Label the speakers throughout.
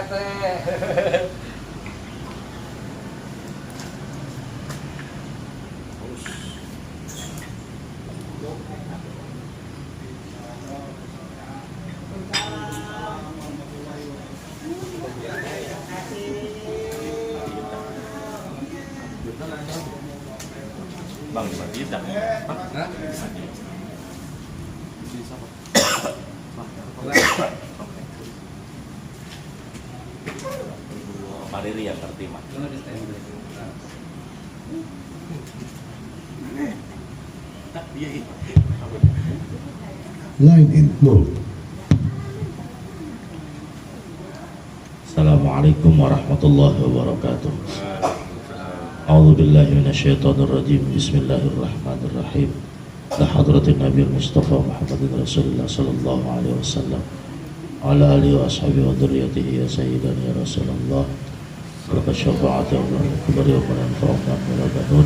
Speaker 1: teh.
Speaker 2: Bang di Madrid dah.
Speaker 1: Hah?
Speaker 2: Mariri yang tertima. Iya.
Speaker 3: Line in mode. Assalamualaikum warahmatullahi wabarakatuh. A'udzu billahi minasyaitonir rajim. Bismillahirrahmanirrahim. La hadratin Nabi Mustafa Muhammadin Rasulullah sallallahu alaihi wasallam. Ala alihi wa ashabihi wa dzurriyyatihi ya sayyidan ya Rasulullah. Laqad syafa'at Allah akbar wa man fa'amna wa banun.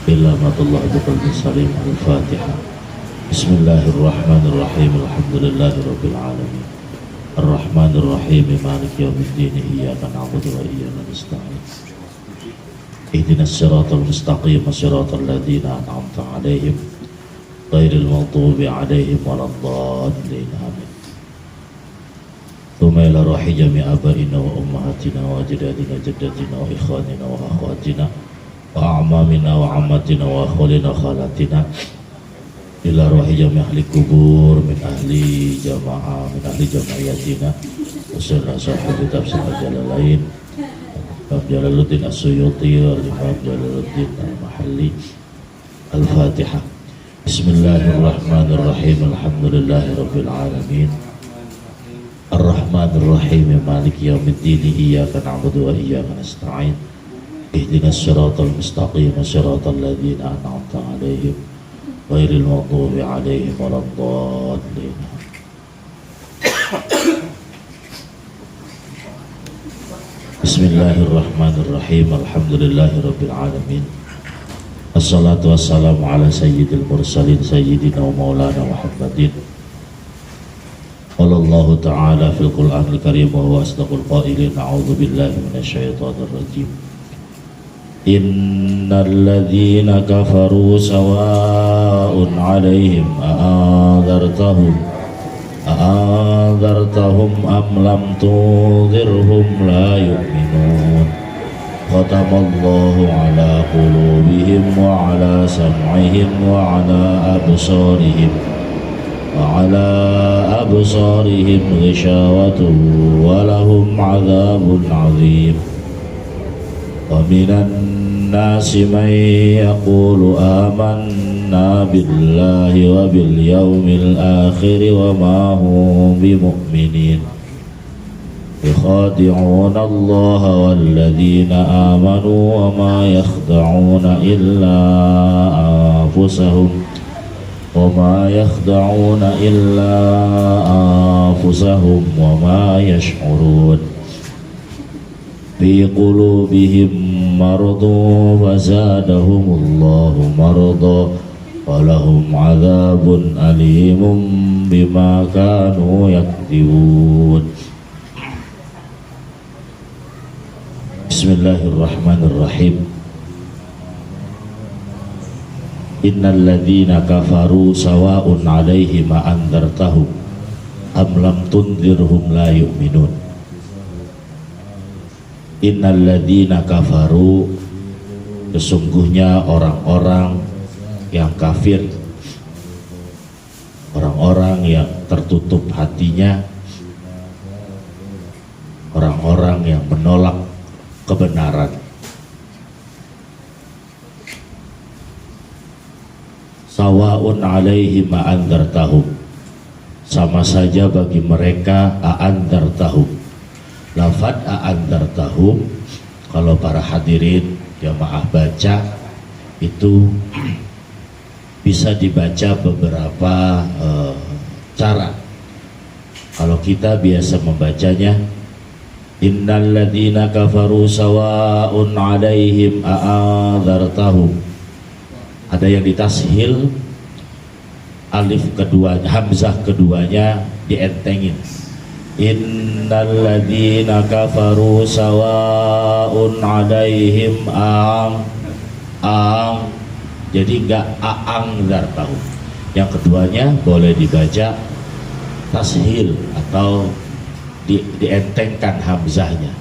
Speaker 3: Illa matullah biqalbin salim. Al-Fatihah. Bismillahirrahmanirrahim. Alhamdulillahi rabbil alamin. Ar-Rahmanir Rahim. Maliki yaumiddin. Iyyaka na'budu wa iyyaka nasta'in. Ihdinas siratal mustaqim. Siratal ladzina an'amta 'alaihim ghairil maghdubi 'alaihim waladdallin. Amin. Tsumma ila ruhi jami' abaina wa ummahatina wa ajdadina jaddatina wa ikhwanina wa akhwatina wa a'mamina wa ammatina wa akhwalina wa khalatina ila ruhi jami' ahli kubur min ahli jamaah min ahli jama'iyatina wa sallallahu sahibi tafsir al-jalalain Imam Jalaluddin As-Suyuti wa Imam Jalaluddin Al-Mahalli. Al-Fatihah. Bismillahirrahmanirrahim. Alhamdulillahi rabbil alamin. Ar-Rahmanir Rahim. Maliki yaumiddin. Iyyaka na'budu wa iyyaka nasta'in. Ihdinas siratal mustaqim. Siratal ladzina an'amta 'alaihim ghairil maghdubi 'alaihim waladdallin. Bismillahirrahmanirrahim. Alhamdulillahi rabbil alamin. Assalatu wassalamu ala sayyidil mursalin sayyidina wa maulana Muhammadin. Qala Allah ta'ala fil Qur'anil Karim wa huwa asdaqul qailin. A'udzu billahi minasyaitonir rajim. Innal ladzina kafaru sawa'un 'alaihim a'anzartahum am lam tunzirhum la yu'minun. Khatamallahu 'ala qulubihim wa 'ala sam'ihim wa 'ala absarihim ghishawatun wa lahum 'adzabun 'adzim. Wa minan nasi man yaqulu amanna billahi wa bil yawmil akhir wa ma hum bimu'minin. Yukhadi'una Allah walladzina amanu wa ma yakhda'una illa anfusahum wa ma yash'urun. Fi qulubihim maradun fazadahumullahu marada wa lahum 'adzabun alimun bima kanu yakdzibun. Bismillahirrahmanirrahim. Innal ladzina kafaru sawa'un 'alaihim anzartahum am lam tunzirhum la yu'minun. Innal ladzina kafaru, sesungguhnya orang-orang yang kafir, orang-orang yang tertutup hatinya, orang-orang yang menolak kebenaran. Sawa'un 'alaihim a'anzartahum, sama saja bagi mereka a'anzartahum. Lafad a'anzartahum, kalau para hadirin jamaah baca itu bisa dibaca beberapa cara. Kalau kita biasa membacanya innal ladzina kafaru sawa'un 'alaihim a'anzartahum, ada yang ditashil, alif keduanya, hamzah keduanya dientengin. Innal ladzina kafaru sawa'un 'alaihim ang. Jadi enggak a'angzartahum. Yang keduanya boleh dibaca tashil atau dientengkan hamzahnya.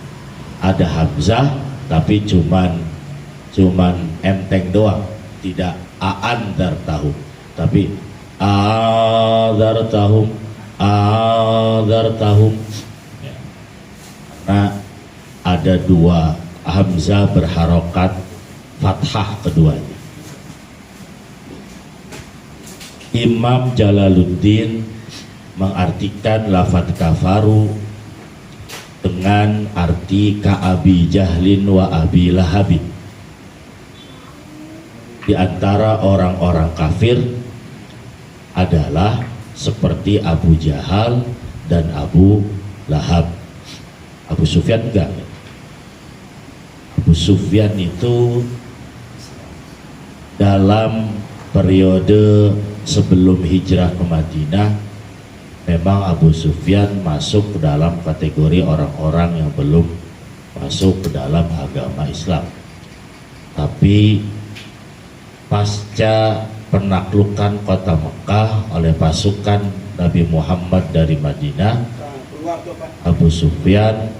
Speaker 3: Ada hamzah tapi cuman enteng doang, tidak a'anzartahum, tapi a'anzartahum. Ya. Nah, ada dua hamzah berharokat fathah keduanya. Imam Jalaluddin mengartikan lafadz kafaru dengan arti ka'abi jahlin wa abi lahabin. Di antara orang-orang kafir adalah seperti Abu Jahal dan Abu Lahab. Abu Sufyan enggak. Abu Sufyan itu dalam periode sebelum hijrah ke Madinah, memang Abu Sufyan masuk ke dalam kategori orang-orang yang belum masuk ke dalam agama Islam. Tapi pasca penaklukan kota Mekah oleh pasukan Nabi Muhammad dari Madinah, Abu Sufyan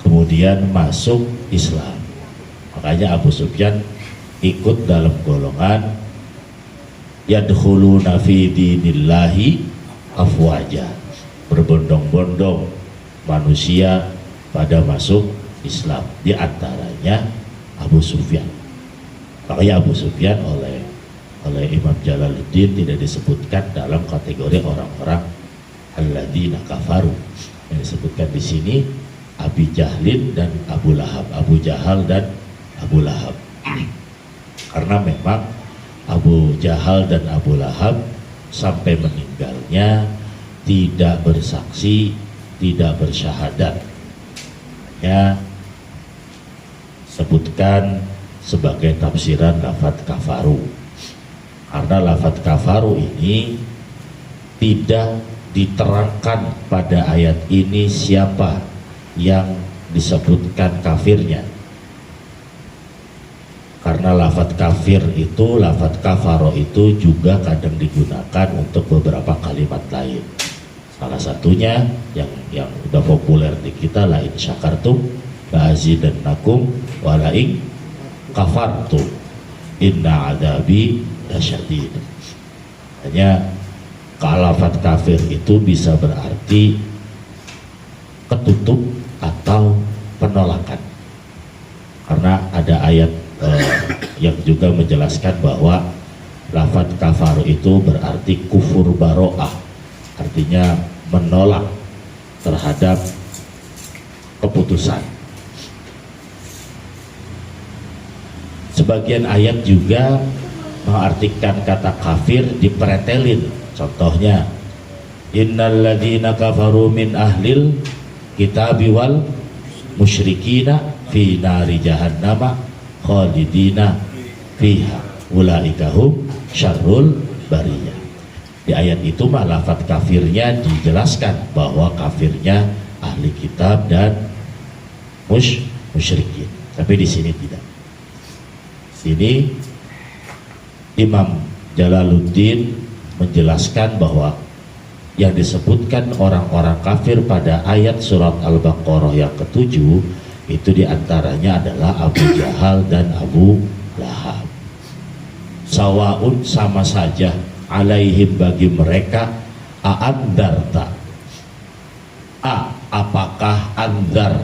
Speaker 3: kemudian masuk Islam. Makanya Abu Sufyan ikut dalam golongan yadkhuluna fi dinillahi afwaja, berbondong-bondong manusia pada masuk Islam, di antaranya Abu Sufyan. Makanya Abu Sufyan oleh Imam Jalaluddin tidak disebutkan dalam kategori orang-orang alladzina kafaru. Yang disebutkan di sini Abi Jahlin dan Abu Lahab, Abu Jahal dan Abu Lahab. Karena memang Abu Jahal dan Abu Lahab sampai meninggalnya tidak bersaksi, tidak bersyahadat. Ya, sebutkan sebagai tafsiran lafadz kafaru. Karena lafadz kafaru ini tidak diterangkan pada ayat ini siapa yang disebutkan kafirnya. Karena lafadz kafir itu, lafadz kafaro itu juga kadang digunakan untuk beberapa kalimat lain. Salah satunya yang udah populer di kita, la in syakartum la azidannakum wa la in kafartum inna adabi lasyadid. Hanya lafadz kafir itu bisa berarti ketutup atau penolakan. Karena ada ayat yang juga menjelaskan bahwa lafadz kafar itu berarti kufur baro'ah, artinya menolak terhadap keputusan. Sebagian ayat juga mengartikan kata kafir dipretelin. Contohnya, innal ladzina kafaru min ahlil kitabi wal musyrikina fi nari jahannama khalidina fiha ulaika hum syarrul bariyah. Di ayat itu lafadz kafirnya dijelaskan bahwa kafirnya ahli kitab dan musyrikin. Tapi di sini tidak. Sini Imam Jalaluddin menjelaskan bahwa yang disebutkan orang-orang kafir pada ayat surat Al-Baqarah yang ke-7 itu diantaranya adalah Abu Jahal dan Abu Lahab. Sawaun, sama saja, alaihim, bagi mereka, a'andarta, apakah andar,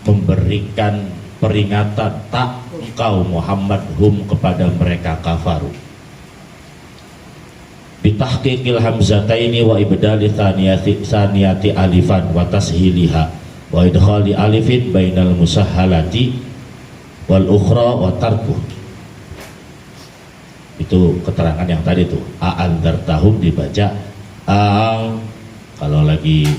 Speaker 3: memberikan peringatan, tak engkau Muhammad hum, kepada mereka kafaru. Bitahqiqil hamzataini wa ibdali thaniyati alifan wa tashiliha wa idkhali alifin bainal musahhalati wal ukhra wa tarkuh. Itu keterangan yang tadi tuh, a'andartahum dibaca ang. Kalau lagi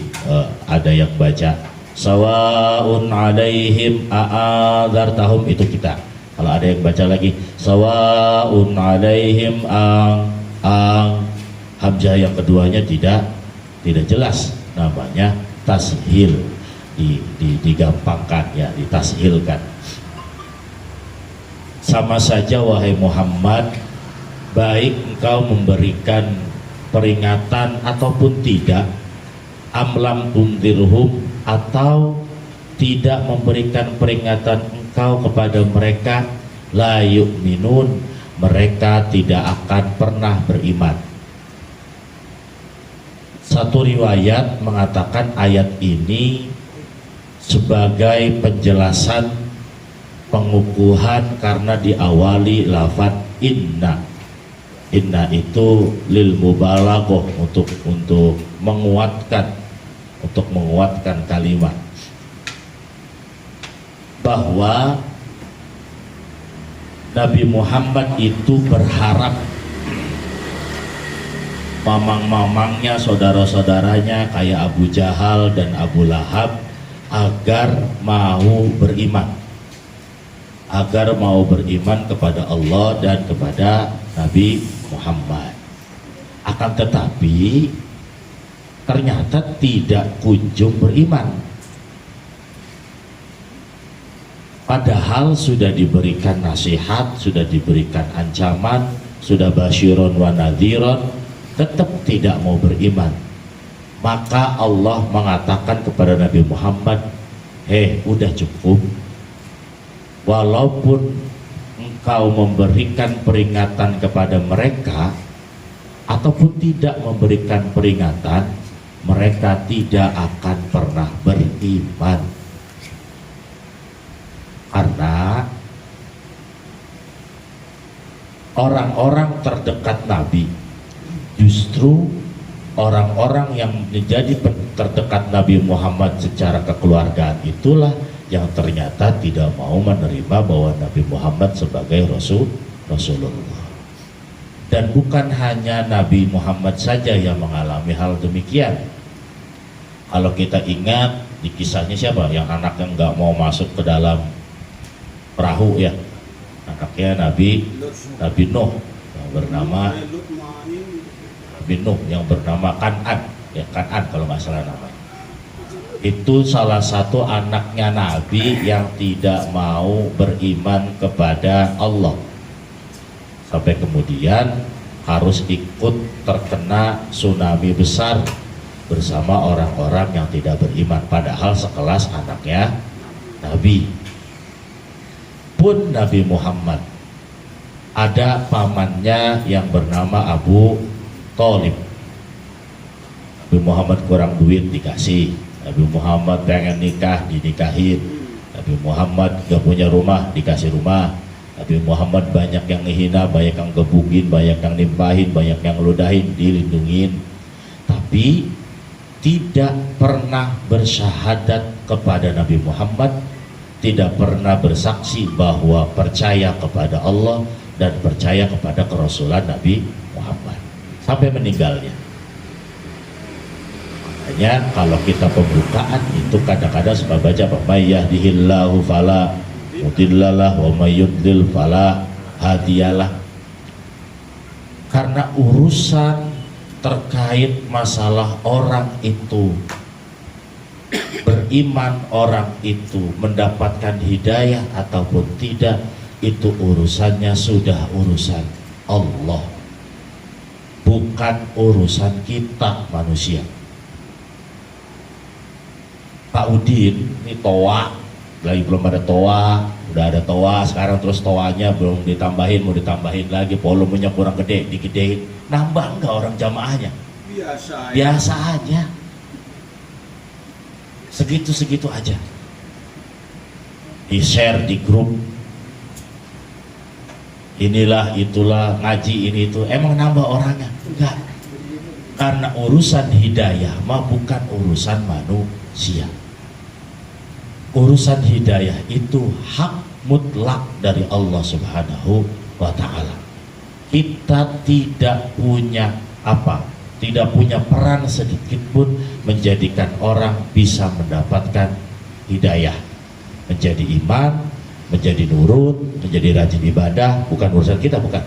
Speaker 3: ada yang baca sawaun alaihim a'andartahum, itu kita. Kalau ada yang baca lagi sawaun alaihim ang, hamzah yang keduanya tidak jelas, namanya tashil, digampangkan ya, ditashilkan. Sama saja wahai Muhammad, baik engkau memberikan peringatan ataupun tidak, amlam tundirhum, atau tidak memberikan peringatan engkau kepada mereka, la yu'minun, mereka tidak akan pernah beriman. Satu riwayat mengatakan ayat ini sebagai penjelasan pengukuhan karena diawali lafaz inna. Inna itu lil mubalaghah, untuk menguatkan kalimat bahwa Nabi Muhammad itu berharap mamang-mamangnya, saudara-saudaranya kayak Abu Jahal dan Abu Lahab agar mau beriman, kepada Allah dan kepada Nabi Muhammad. Akan tetapi ternyata tidak kunjung beriman, padahal sudah diberikan nasihat, sudah diberikan ancaman, sudah basyiron wa nadhiron, tetap tidak mau beriman. Maka Allah mengatakan kepada Nabi Muhammad, udah cukup, walaupun engkau memberikan peringatan kepada mereka ataupun tidak memberikan peringatan, mereka tidak akan pernah beriman. Karena orang-orang terdekat Nabi, justru orang-orang yang menjadi terdekat Nabi Muhammad secara kekeluargaan itulah yang ternyata tidak mau menerima bahwa Nabi Muhammad sebagai Rasulullah. Dan bukan hanya Nabi Muhammad saja yang mengalami hal demikian. Kalau kita ingat di kisahnya siapa yang anaknya nggak mau masuk ke dalam perahu ya, anaknya Nabi Nuh yang bernama Nabi Nuh yang bernama Kan'an ya, Kan'an kalau nggak salah namanya. Itu salah satu anaknya Nabi yang tidak mau beriman kepada Allah, sampai kemudian harus ikut terkena tsunami besar bersama orang-orang yang tidak beriman, padahal sekelas anaknya Nabi. Pun Nabi Muhammad ada pamannya yang bernama Abu Thalib. Nabi Muhammad kurang duit dikasih, Nabi Muhammad pengen nikah dinikahin, Nabi Muhammad gak punya rumah dikasih rumah, Nabi Muhammad banyak yang ngehina, banyak yang gebugin, banyak yang nimpahin, banyak yang ludahin, dilindungin, tapi tidak pernah bersyahadat kepada Nabi Muhammad, tidak pernah bersaksi bahwa percaya kepada Allah dan percaya kepada kerasulan Nabi Muhammad sampai meninggalnya. Makanya kalau kita pembukaan itu kadang-kadang suka baca may yahdihillahu fala mudhillalah wa may yudlil fala hadiyalah. Karena urusan terkait masalah orang itu beriman, orang itu mendapatkan hidayah ataupun tidak, itu urusannya sudah urusan Allah, bukan urusan kita manusia. Pak Udin ini toa, lagi belum ada toa, udah ada toa sekarang, terus toanya belum ditambahin, mau ditambahin lagi, volumenya kurang gede, digedein, nambah enggak orang jamaahnya? Biasa aja. Segitu-segitu aja, di-share di grup, inilah itulah, ngaji ini itu, emang nambah orangnya? Enggak. Karena urusan hidayah mah bukan urusan manusia. Urusan hidayah itu hak mutlak dari Allah Subhanahu wa ta'ala. Kita tidak punya tidak punya peran sedikit pun menjadikan orang bisa mendapatkan hidayah, menjadi iman, menjadi nurut, menjadi rajin ibadah, bukan urusan kita, bukan.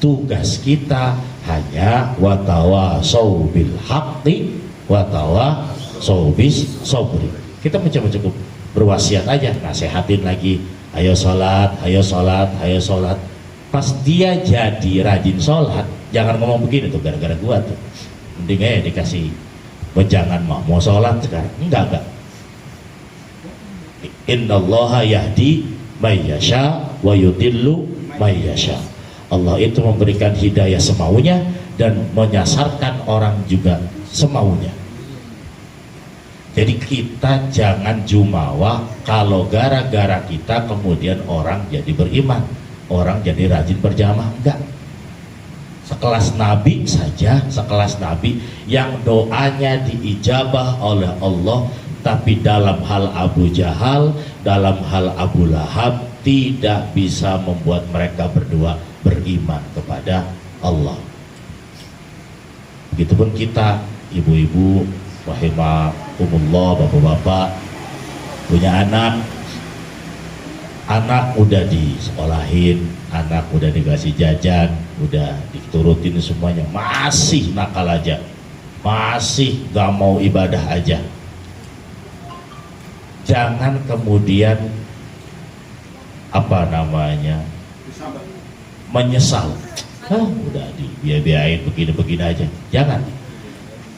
Speaker 3: Tugas kita hanya watawasau bil haqqi watawasau sobri. Kita mencoba cukup berwasiat aja, nasehatin lagi, ayo sholat, ayo sholat, ayo sholat. Pas dia jadi rajin sholat, jangan ngomong begini tuh gara-gara gua tuh. Mending aja dikasih jangan mau sholat sekarang. Enggak. Innallaha yahdi may yasha wa yudillu may yasha. Allah itu memberikan hidayah semaunya dan menyasarkan orang juga semaunya. Jadi kita jangan jumawa kalau gara-gara kita kemudian orang jadi beriman, orang jadi rajin berjamaah. Enggak. Sekelas Nabi saja, sekelas Nabi yang doanya diijabah oleh Allah, tapi dalam hal Abu Jahal, dalam hal Abu Lahab tidak bisa membuat mereka berdua beriman kepada Allah. Begitupun kita, ibu-ibu rahimakumullah, bapak-bapak punya anak udah disekolahin, anak udah dikasih jajan, udah diturutin semuanya, masih nakal aja, masih gak mau ibadah aja. Jangan kemudian menyesal, udah dibiayain begini-begini aja. Jangan,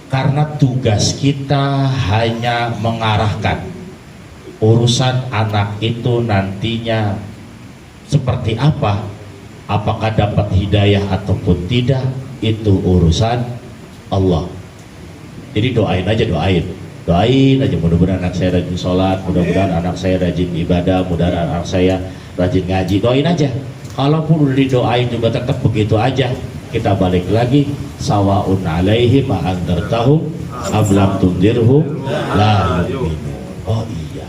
Speaker 3: karena tugas kita hanya mengarahkan urusan anak itu nantinya seperti apa, apakah dapat hidayah ataupun tidak, itu urusan Allah. Jadi doain aja, doain aja, mudah-mudahan anak saya rajin sholat, mudah-mudahan anak saya rajin ibadah, mudah-mudahan anak saya rajin ngaji. Doain aja. Kalaupun udah didoain juga tetap begitu aja, kita balik lagi, sawaun alaihim ma'andartahum ablam tundirhum la yu'minu. Oh iya,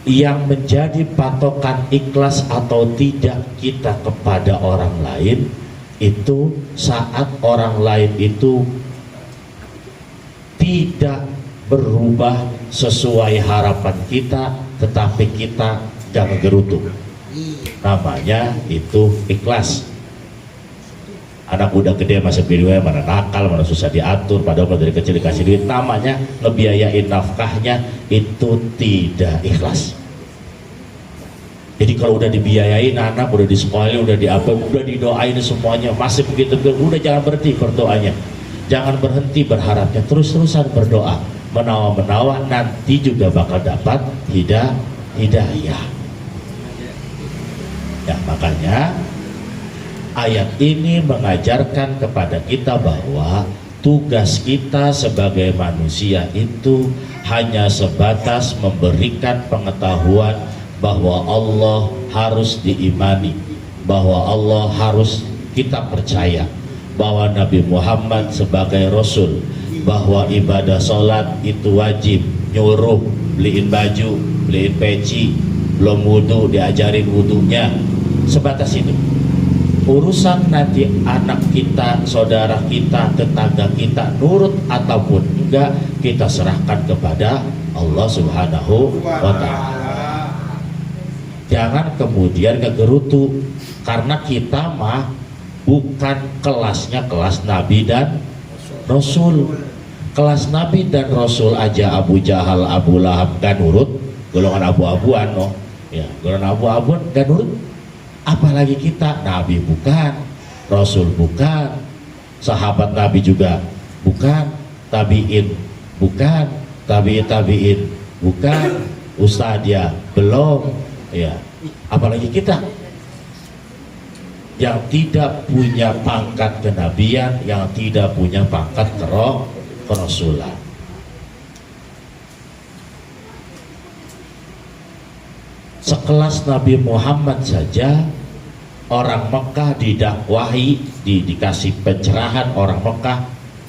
Speaker 3: yang menjadi patokan ikhlas atau tidak kita kepada orang lain itu saat orang lain itu tidak berubah sesuai harapan kita, tetapi kita gak ngegerutu. Namanya itu ikhlas. Anak udah gede masih berdua, mana nakal, mana susah diatur, padahal dari kecil dikasih duit, namanya ngebiayain nafkahnya, itu tidak ikhlas. Jadi kalau udah dibiayain anak, udah disekolahin, udah udah didoain semuanya, masih begitu, udah jangan berhenti berdoanya, jangan berhenti berharapnya, terus-terusan berdoa, menawa-menawa nanti juga bakal dapat hidayah. Ya, makanya ayat ini mengajarkan kepada kita bahwa tugas kita sebagai manusia itu hanya sebatas memberikan pengetahuan bahwa Allah harus diimani, bahwa Allah harus kita percaya, bahwa Nabi Muhammad sebagai Rasul, bahwa ibadah sholat itu wajib, nyuruh beliin baju, beliin peci, belum wudhu diajarin wudhunya, sebatas itu. Urusan nanti anak kita, saudara kita, tetangga kita nurut ataupun enggak, kita serahkan kepada Allah Subhanahu wa ta'ala. Jangan kemudian kegerutu, karena kita mah bukan kelasnya kelas Nabi dan Rasul. Kelas Nabi dan Rasul aja Abu Jahal, Abu Lahab gak nurut, golongan abu-abuan loh. Ya, golongan abu-abuan gak nurut. Apalagi kita, Nabi bukan, Rasul bukan, sahabat Nabi juga bukan, tabi'in bukan, tabi'in bukan, ustadz ya belum, ya. Apalagi kita yang tidak punya pangkat kenabian, yang tidak punya pangkat kerasulan. Sekelas Nabi Muhammad saja, orang Mekah didakwahi, dikasih pencerahan orang Mekah,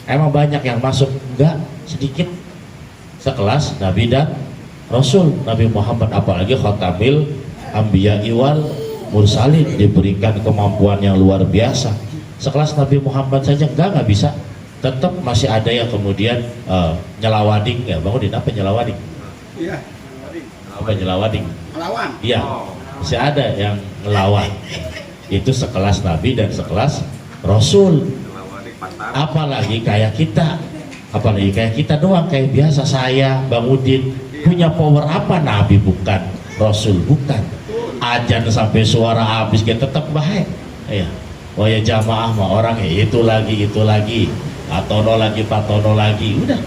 Speaker 3: emang banyak yang masuk? Enggak, sedikit. Sekelas Nabi dan Rasul Nabi Muhammad, apalagi Khatamil Anbiya wal Mursalin, diberikan kemampuan yang luar biasa. Sekelas Nabi Muhammad saja enggak bisa. Tetap masih ada yang kemudian nyelawading, ya bangunin apa nyelawading? Iya, apa nyelawading? Ngelawan. Iya, masih ada yang ngelawan. Itu sekelas Nabi dan sekelas Rasul. Apalagi kayak kita, Apalagi kayak kita doang, kayak biasa saya, Bang Udin, punya power apa? Nabi bukan, Rasul bukan. Ajan sampai suara habis kita tetap baik. Ya. Oh ya jamaah mah orang ya itu lagi, atono lagi, patono lagi, udah.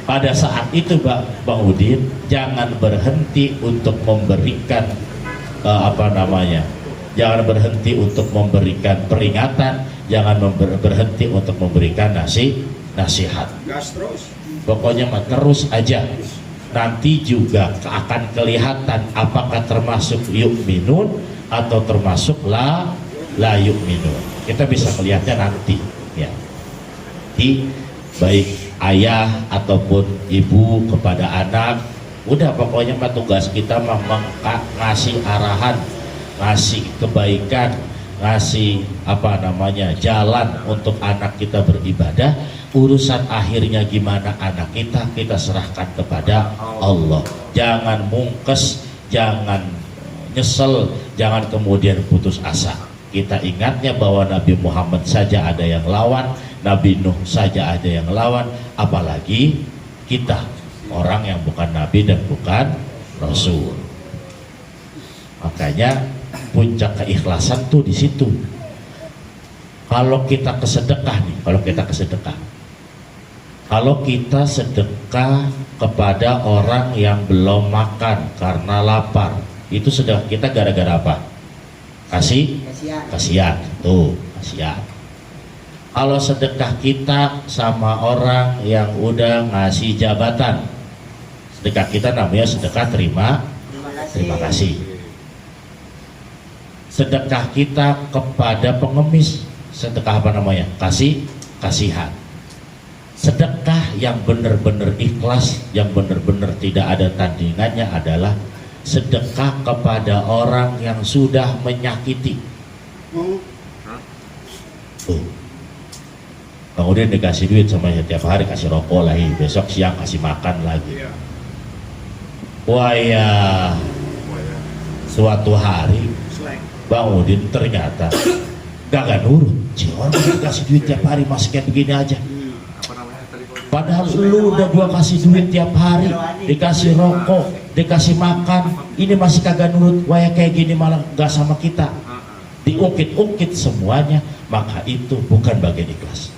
Speaker 3: Pada saat itu Bang Udin, jangan berhenti untuk memberikan jangan berhenti untuk memberikan peringatan, jangan berhenti untuk memberikan nasihat. Pokoknya mah terus aja. Nanti juga akan kelihatan apakah termasuk yu'minun atau termasuk la yu'minun. Kita bisa melihatnya nanti ya. Baik ayah ataupun ibu kepada anak, udah pokoknya mah tugas kita mah ngasih arahan, ngasih kebaikan, ngasih jalan untuk anak kita beribadah. Urusan akhirnya gimana anak kita serahkan kepada Allah. Jangan mungkes, jangan nyesel, jangan kemudian putus asa. Kita ingatnya bahwa Nabi Muhammad saja ada yang lawan, Nabi Nuh saja ada yang lawan, apalagi kita, orang yang bukan Nabi dan bukan Rasul. Makanya puncak keikhlasan tuh di situ. Kalau kita kesedekah nih, kalau kita sedekah kepada orang yang belum makan karena lapar, itu sedekah kita gara-gara apa? Kasihan. Tuh, kasihan. Kalau sedekah kita sama orang yang udah ngasih jabatan, sedekah kita namanya sedekah terima kasih. Sedekah kita kepada pengemis, sedekah kasihan. Sedekah yang benar-benar ikhlas, yang benar-benar tidak ada tandingannya adalah sedekah kepada orang yang sudah menyakiti. Kemudian dikasih duit sama setiap hari, kasih rokok lagi, besok siang kasih makan lagi. Wah ya, suatu hari Bang Udin ternyata gak nurut. Orang dikasih duit tiap hari masih kayak begini aja. Padahal lu udah gua kasih duit tiap hari, dikasih rokok, dikasih makan, ini masih kagak nurut. Wah ya kayak gini malah gak sama kita. Diungkit-ungkit semuanya, maka itu bukan bagian ikhlas.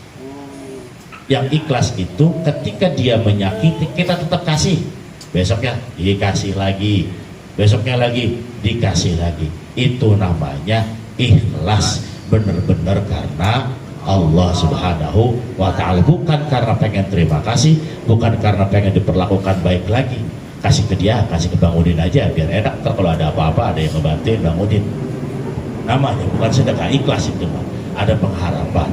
Speaker 3: Yang ikhlas itu ketika dia menyakiti, kita tetap kasih. Besoknya dikasih lagi, besoknya lagi dikasih lagi. Itu namanya ikhlas, benar-benar karena Allah Subhanahu wa ta'ala, bukan karena pengen terima kasih, bukan karena pengen diperlakukan baik lagi. Kasih ke dia, kasih ke Bang Udin aja biar enak, ntar kalau ada apa-apa ada yang ngebantuin Bang Udin. Namanya bukan sedekah ikhlas itu, ada pengharapan.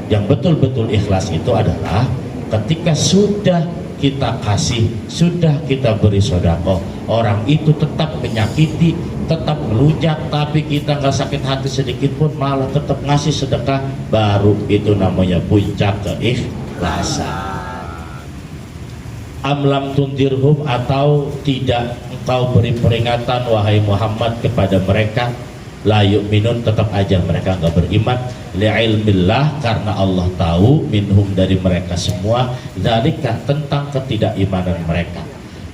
Speaker 3: Yang betul-betul ikhlas itu adalah ketika sudah kita kasih, sudah kita beri sedekah, orang itu tetap menyakiti, tetap melunjak, tapi kita nggak sakit hati sedikit pun, malah tetap ngasih sedekah, baru itu namanya puncak keikhlasan. Amlam tundirhum, atau tidak engkau beri peringatan wahai Muhammad kepada mereka, la yu'minun, tetap aja mereka nggak beriman. Li'ilmillah, karena Allah tahu, minhum, dari mereka semua, dzalika, tentang ketidakimanan mereka.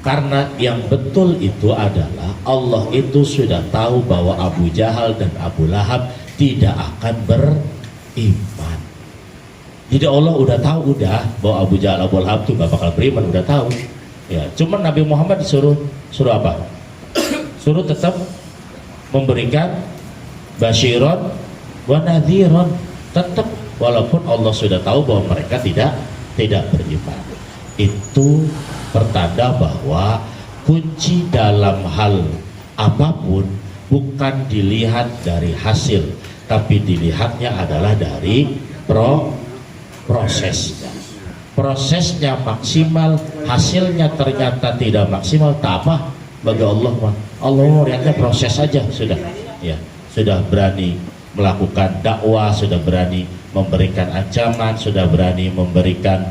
Speaker 3: Karena yang betul itu adalah Allah itu sudah tahu bahwa Abu Jahal dan Abu Lahab tidak akan beriman. Jadi Allah udah tahu bahwa Abu Jahal, Abu Lahab itu gak bakal beriman, udah tahu. Ya, cuman Nabi Muhammad suruh apa? Suruh tetap memberikan basyiron wa nadhiron, tetap walaupun Allah sudah tahu bahwa mereka tidak beriman. Itu pertanda bahwa kunci dalam hal apapun bukan dilihat dari hasil, tapi dilihatnya adalah dari prosesnya maksimal, hasilnya ternyata tidak maksimal, tak apa bagi Allah. Allah melihatnya proses saja, sudah ya, sudah berani melakukan dakwah, sudah berani memberikan ancaman, sudah berani memberikan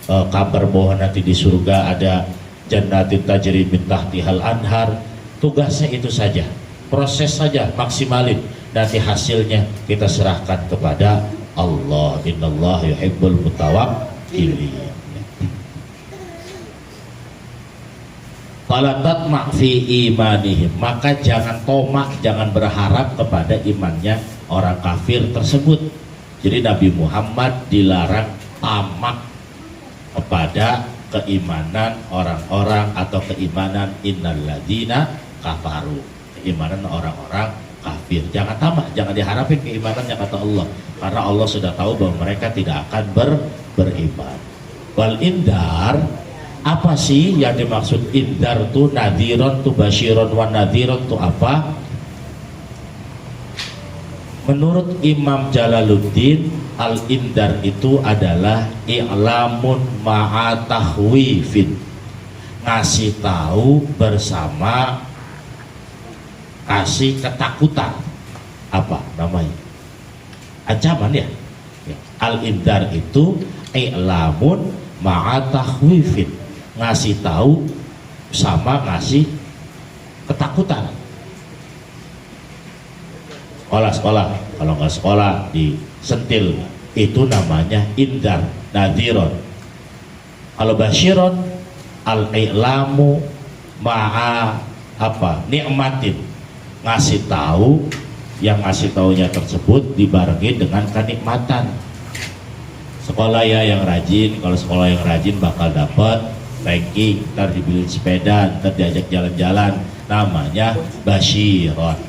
Speaker 3: kabar bahwa nanti di surga ada jannatin tajri min tahtihal anhar. Tugasnya itu saja, proses saja, maksimalin, nanti hasilnya kita serahkan kepada Allah. Innallaha yuhibbul akilin. Fala tatma' fi imanihim, maka jangan tomak, jangan berharap kepada imannya orang kafir tersebut. Jadi Nabi Muhammad dilarang tamak kepada keimanan orang-orang atau keimanan innalladzina kafaru, keimanan orang-orang kafir. Jangan tamak, jangan diharapin keimanannya kata Allah, karena Allah sudah tahu bahwa mereka tidak akan beriman. Wal indar, apa sih yang dimaksud indar tuh? Nadhiron tuh, basyiron wa nadhiron tuh apa? Menurut Imam Jalaluddin, al-indar itu adalah i'lamun ma'a tahwifin, ngasih tahu bersama kasih ketakutan. Apa namanya? Ancaman ya? Al-indar itu i'lamun ma'a tahwifin, ngasih tahu sama ngasih ketakutan. Sekolah, kalau nggak sekolah disentil, itu namanya indar, nadhiron. Kalau basyiron, al-i'lamu ma'a apa? Nikmatin, ngasih tahu, yang ngasih taunya tersebut dibarengi dengan kenikmatan. Sekolah ya yang rajin, kalau sekolah yang rajin bakal dapat ranking, ntar dibeli sepeda, ntar diajak jalan-jalan, namanya basyiron.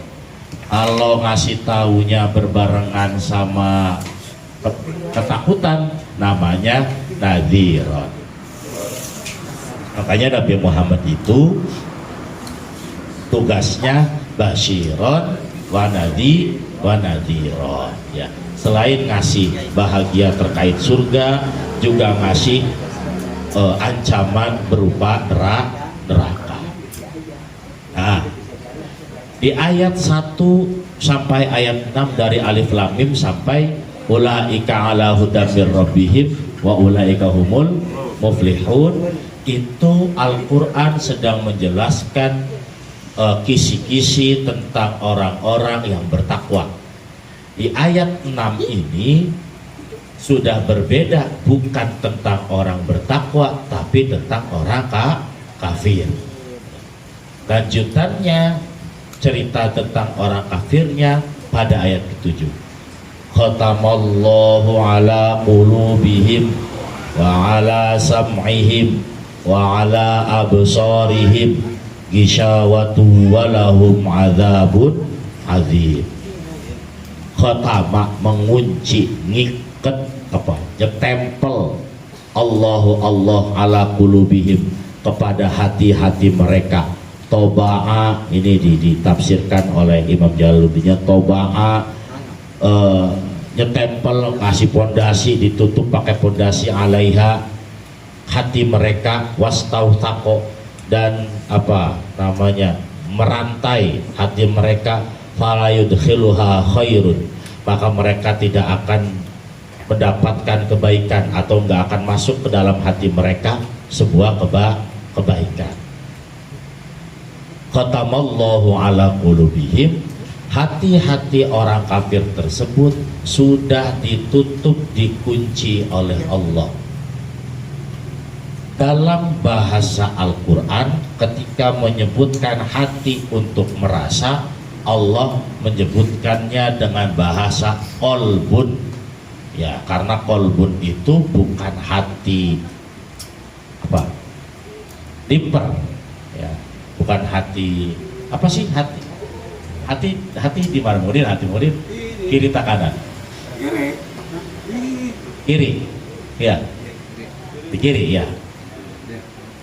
Speaker 3: Kalau ngasih taunya berbarengan sama ketakutan, namanya nadhiron. Makanya Nabi Muhammad itu tugasnya basyiron wa nadhiron ya. Selain ngasih bahagia terkait surga, juga ngasih ancaman berupa neraka. Nah, di ayat 1 sampai ayat 6 dari Alif Lam Mim sampai ulaika ala hudan mir rabbihim wa ulaika humul muflihun, itu Al-Qur'an sedang menjelaskan kisi-kisi tentang orang-orang yang bertakwa. Di ayat 6 ini sudah berbeda, bukan tentang orang bertakwa tapi tentang orang kafir. Lanjutannya cerita tentang orang kafirnya pada ayat ke-7. Khatamallahu ala qulubihim wa ala sam'ihim wa ala absarihim ghishawatu wa lahum adzabun adzim. Khatama, mengunci, ngiket apa? Tempel Allah ala qulubihim, kepada hati-hati mereka. Toba'a, ini ditafsirkan oleh Imam Jalaluddin, toba'a nyetempel, kasih pondasi, ditutup pakai pondasi alaiha, hati mereka, wastauthaqo, dan apa namanya, merantai hati mereka, fala yudkhiluha khairun, maka mereka tidak akan mendapatkan kebaikan atau enggak akan masuk ke dalam hati mereka sebuah kebaikan. Khatamallahu ala qulubihim, hati-hati orang kafir tersebut sudah ditutup, dikunci oleh Allah. Dalam bahasa Al-Quran, ketika menyebutkan hati untuk merasa, Allah menyebutkannya dengan bahasa qalbun, ya, karena qalbun itu bukan hati apa, liper, ya, bukan hati apa sih, hati di mana murid, hati murid kiri tak kanan, kiri, ya, di kiri, ya.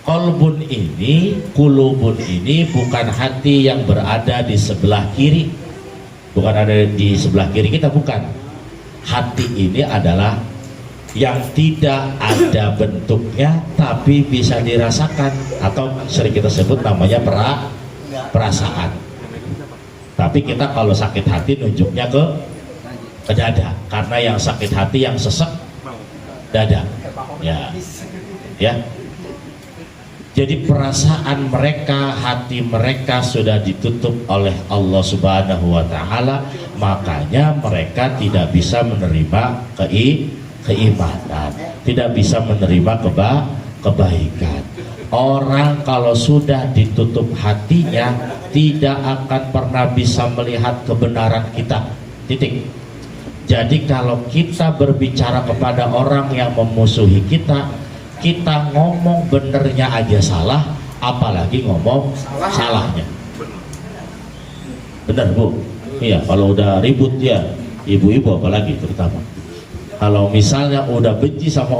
Speaker 3: Qalbun ini, kulubun ini bukan hati yang berada di sebelah kiri, bukan ada di sebelah kiri kita, bukan. Hati ini adalah yang tidak ada bentuknya tapi bisa dirasakan, atau sering kita sebut namanya perasaan. Tapi kita kalau sakit hati nunjuknya ke dada, karena yang sakit hati yang sesek dada, ya, ya. Jadi perasaan mereka, hati mereka sudah ditutup oleh Allah Subhanahu wa Ta'ala, makanya mereka tidak bisa menerima keimanan, tidak bisa menerima kebaikan. Orang kalau sudah ditutup hatinya tidak akan pernah bisa melihat kebenaran kita. Titik. Jadi kalau kita berbicara kepada orang yang memusuhi kita, kita ngomong benernya aja salah, apalagi ngomong salahnya. Bener Bu? Iya, kalau udah ribut ya, ibu-ibu apalagi terutama. Kalau misalnya udah benci sama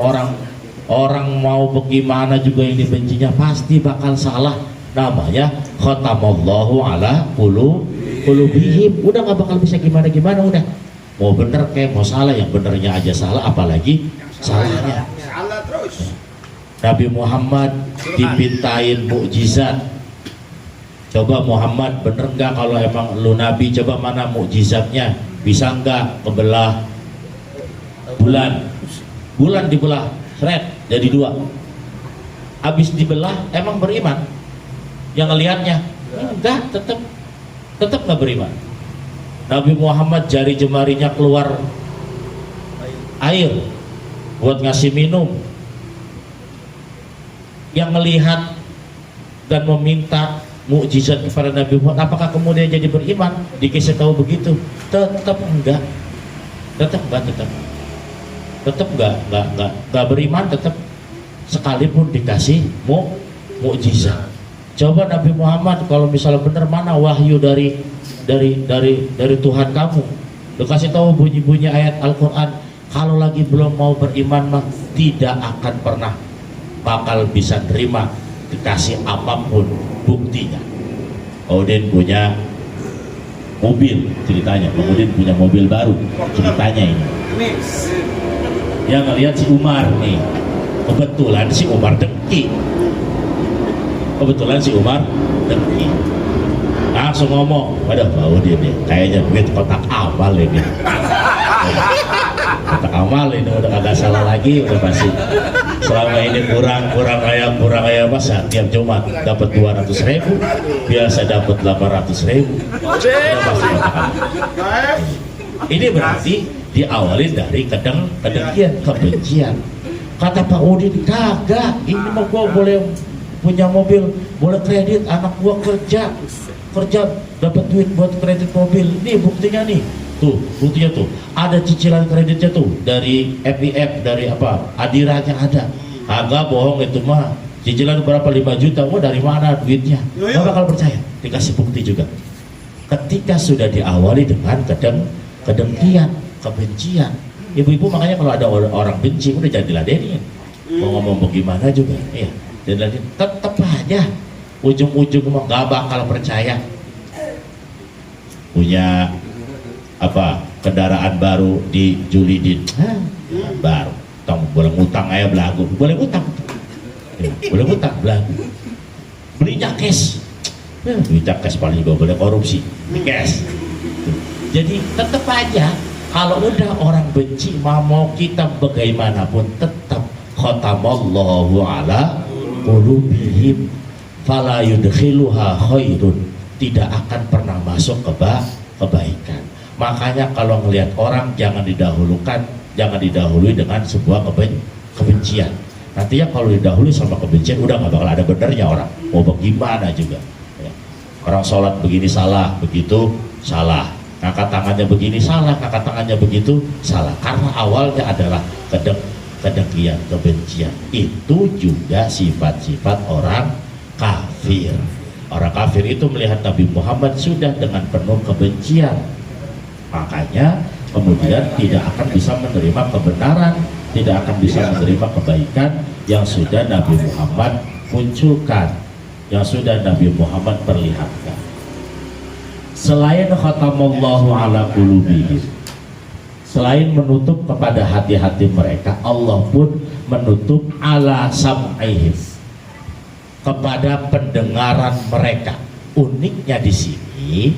Speaker 3: orang mau bagaimana juga yang dibencinya pasti bakal salah. Namanya khatamallahu ala qulubihim. Udah gak bakal bisa gimana-gimana udah. Mau bener kayak mau salah, yang benernya aja salah, apalagi salahnya.
Speaker 1: Salah terus.
Speaker 3: Nabi Muhammad dipintain mukjizat. Coba Muhammad, bener nggak kalau emang lu nabi, coba mana mukjizatnya? Bisa nggak kebelah bulan dibelah seret jadi dua, habis dibelah emang beriman yang ngelihatnya? Enggak, tetap nggak beriman. Nabi Muhammad jari jemarinya keluar air buat ngasih minum, yang melihat dan meminta mukjizat kepada Nabi Muhammad, apakah kemudian jadi beriman? Dikasih tahu begitu, tetap enggak beriman, tetap sekalipun dikasih mukjizat. Coba Nabi Muhammad kalau misalnya benar, mana wahyu dari Tuhan kamu? Dikasih tahu bunyi-bunyi ayat Al-Quran, kalau lagi belum mau beriman mah tidak akan pernah bakal bisa terima dikasih apapun buktinya. Kemudian punya mobil ceritanya, kemudian punya mobil baru ceritanya ini. Yang ngelihat si Umar nih, kebetulan si Umar dengki. Langsung ngomong, waduh bau dia kayaknya duit kotak amal ini. Kotak amal ini udah kagak salah lagi, udah pasti. Selama ini kurang ayam mas, tiap Jumat dapat 200.000, biasa dapat 800.000. Udah pasti kotak amal. Ini berarti diawali dari kedengkian, kebencian. Kata Pak Udin, kagak, ini mah gua boleh punya mobil, boleh kredit, anak gua kerja dapat duit buat kredit mobil. Nih buktinya nih, tuh buktinya tuh, ada cicilan kreditnya tuh dari FIF, dari apa, Adiranya ada. Agak bohong itu mah, cicilan berapa, 5 juta, oh dari mana duitnya? Gak bakal percaya, dikasih bukti juga. Ketika sudah diawali dengan kedengkian, kebencian, ibu-ibu makanya kalau ada orang benci udah jangan diladenin. Mau ngomong bagaimana juga, iya, diladenin. Tetap aja ujung-ujung nggak bakal percaya. Punya apa, kendaraan baru dijulidin, baru, tong boleh ngutang aja belagu, boleh ngutang, ya, boleh ngutang belagu, belinya cash, duitnya cash paling juga boleh korupsi, di cash. Jadi tetap aja kalau udah orang benci, mau kita bagaimanapun tetap khatamallahu ala qulubihim fala yudkhiluha khairun, tidak akan pernah masuk kebaikan. Makanya kalau ngelihat orang jangan didahului dengan sebuah kebencian. Nantinya kalau didahului sama kebencian udah nggak bakal ada benernya orang, mau bagaimana juga ya. Orang sholat begini salah, begitu salah, ngangkat tangannya begini salah, ngangkat tangannya begitu salah, karena awalnya adalah kedengkian, kebencian. Itu juga sifat-sifat orang kafir. Orang kafir itu melihat Nabi Muhammad sudah dengan penuh kebencian, makanya kemudian tidak akan bisa menerima kebenaran, tidak akan bisa menerima kebaikan yang sudah Nabi Muhammad munculkan, yang sudah Nabi Muhammad perlihatkan. Selain khatamallahu ala qulubihim, selain menutup kepada hati-hati mereka, Allah pun menutup ala sam'ihim, kepada pendengaran mereka. Uniknya di sini,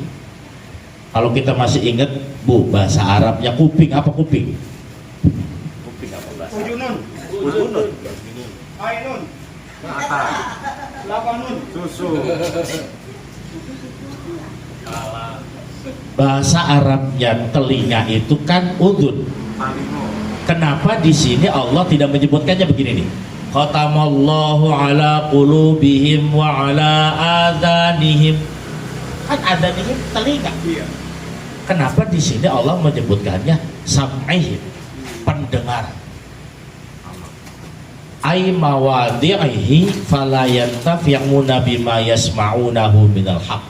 Speaker 3: kalau kita masih ingat Bu, bahasa Arabnya kuping, apa kuping?
Speaker 2: Kuping apa bahasa?
Speaker 1: Ujunun. Ainun.
Speaker 2: Mata.
Speaker 1: Lapanun.
Speaker 2: Susu.
Speaker 3: Bahasa Arabnya telinga itu kan udun. Kenapa di sini Allah tidak menyebutkannya begini nih? Khatamallahu ala qulubihim wa ala adhanihim. Kan adhanihim telinga.
Speaker 1: Iya.
Speaker 3: Kenapa di sini Allah menyebutkannya sam'ihim, pendengar? Ai mawadhi'ihi fala yantafi'una bima yasma'unahu minal haq.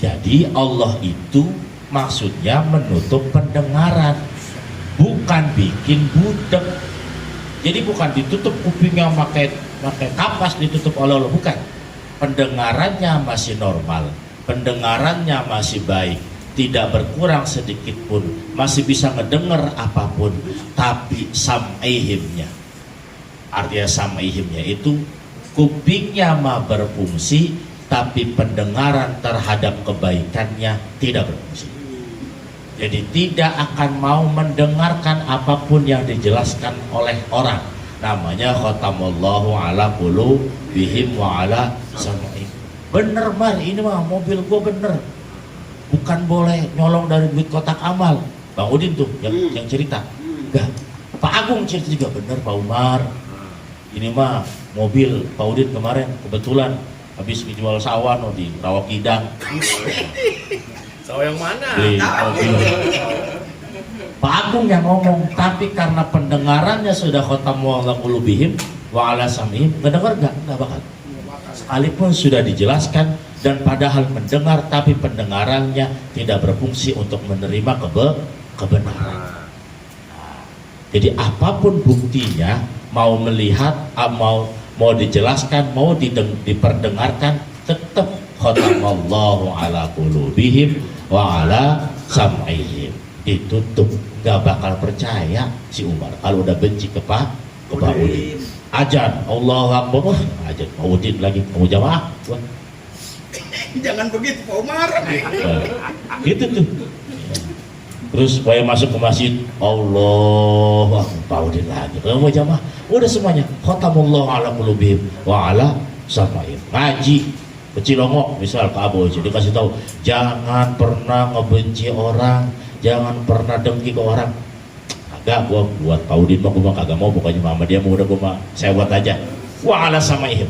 Speaker 3: Jadi Allah itu maksudnya menutup pendengaran, bukan bikin budek. Jadi bukan ditutup kupingnya pakai kapas ditutup oleh Allah, bukan. Pendengarannya masih normal, pendengarannya masih baik, tidak berkurang sedikit pun, masih bisa ngedenger apapun. Tapi sam'ihimnya, artinya sam'ihimnya itu kupingnya mah berfungsi, tapi pendengaran terhadap kebaikannya tidak berfungsi. Jadi tidak akan mau mendengarkan apapun yang dijelaskan oleh orang. Namanya khatamallahu ala qulubihim wa ala sam'ihim. Bener Mar, ini mah mobil gua bener, bukan boleh nyolong dari duit kotak amal. Bang Udin tuh yang cerita. Enggak, Pak Agung cerita juga, bener Pak Umar, ini mah mobil Pak Udin kemarin kebetulan habis dijual sawah di Rawakidang.
Speaker 2: Sawah yang mana?
Speaker 3: Di mobil. Pak Agung yang ngomong, tapi karena pendengarannya sudah khatamu ala qulubihim wa ala sam'ihim, mendengar enggak bakal. Sekalipun sudah dijelaskan dan padahal mendengar, tapi pendengarannya tidak berfungsi untuk menerima kebenaran. Jadi apapun buktinya, mau melihat, mau dijelaskan, mau diperdengarkan, tetap khatamallahu ala qulubihim wa ala sam'ihim, ditutup. Gak bakal percaya si Umar kalau udah benci ke Pak Udin. Ajan Allahu Akbar, ajan Pak Udin lagi mau jamaah. Wah,
Speaker 1: Jangan begitu Pak Umar.
Speaker 3: gitu tuh. Terus supaya masuk ke masjid, Allah Pak Udin lagi kalau mau jamaah. Udah semuanya khatamullahu ala qulubihim wa ala sam'ihim. Ngaji Cilongok misal ke Abu Haji dikasih tahu, jangan pernah ngebenci orang, jangan pernah dengki ke orang. Agak gua buat Pak Udin mah gua kagak mau, pokoknya mama dia mau udah gua mah saya buat aja. Wa ala sam'ihim.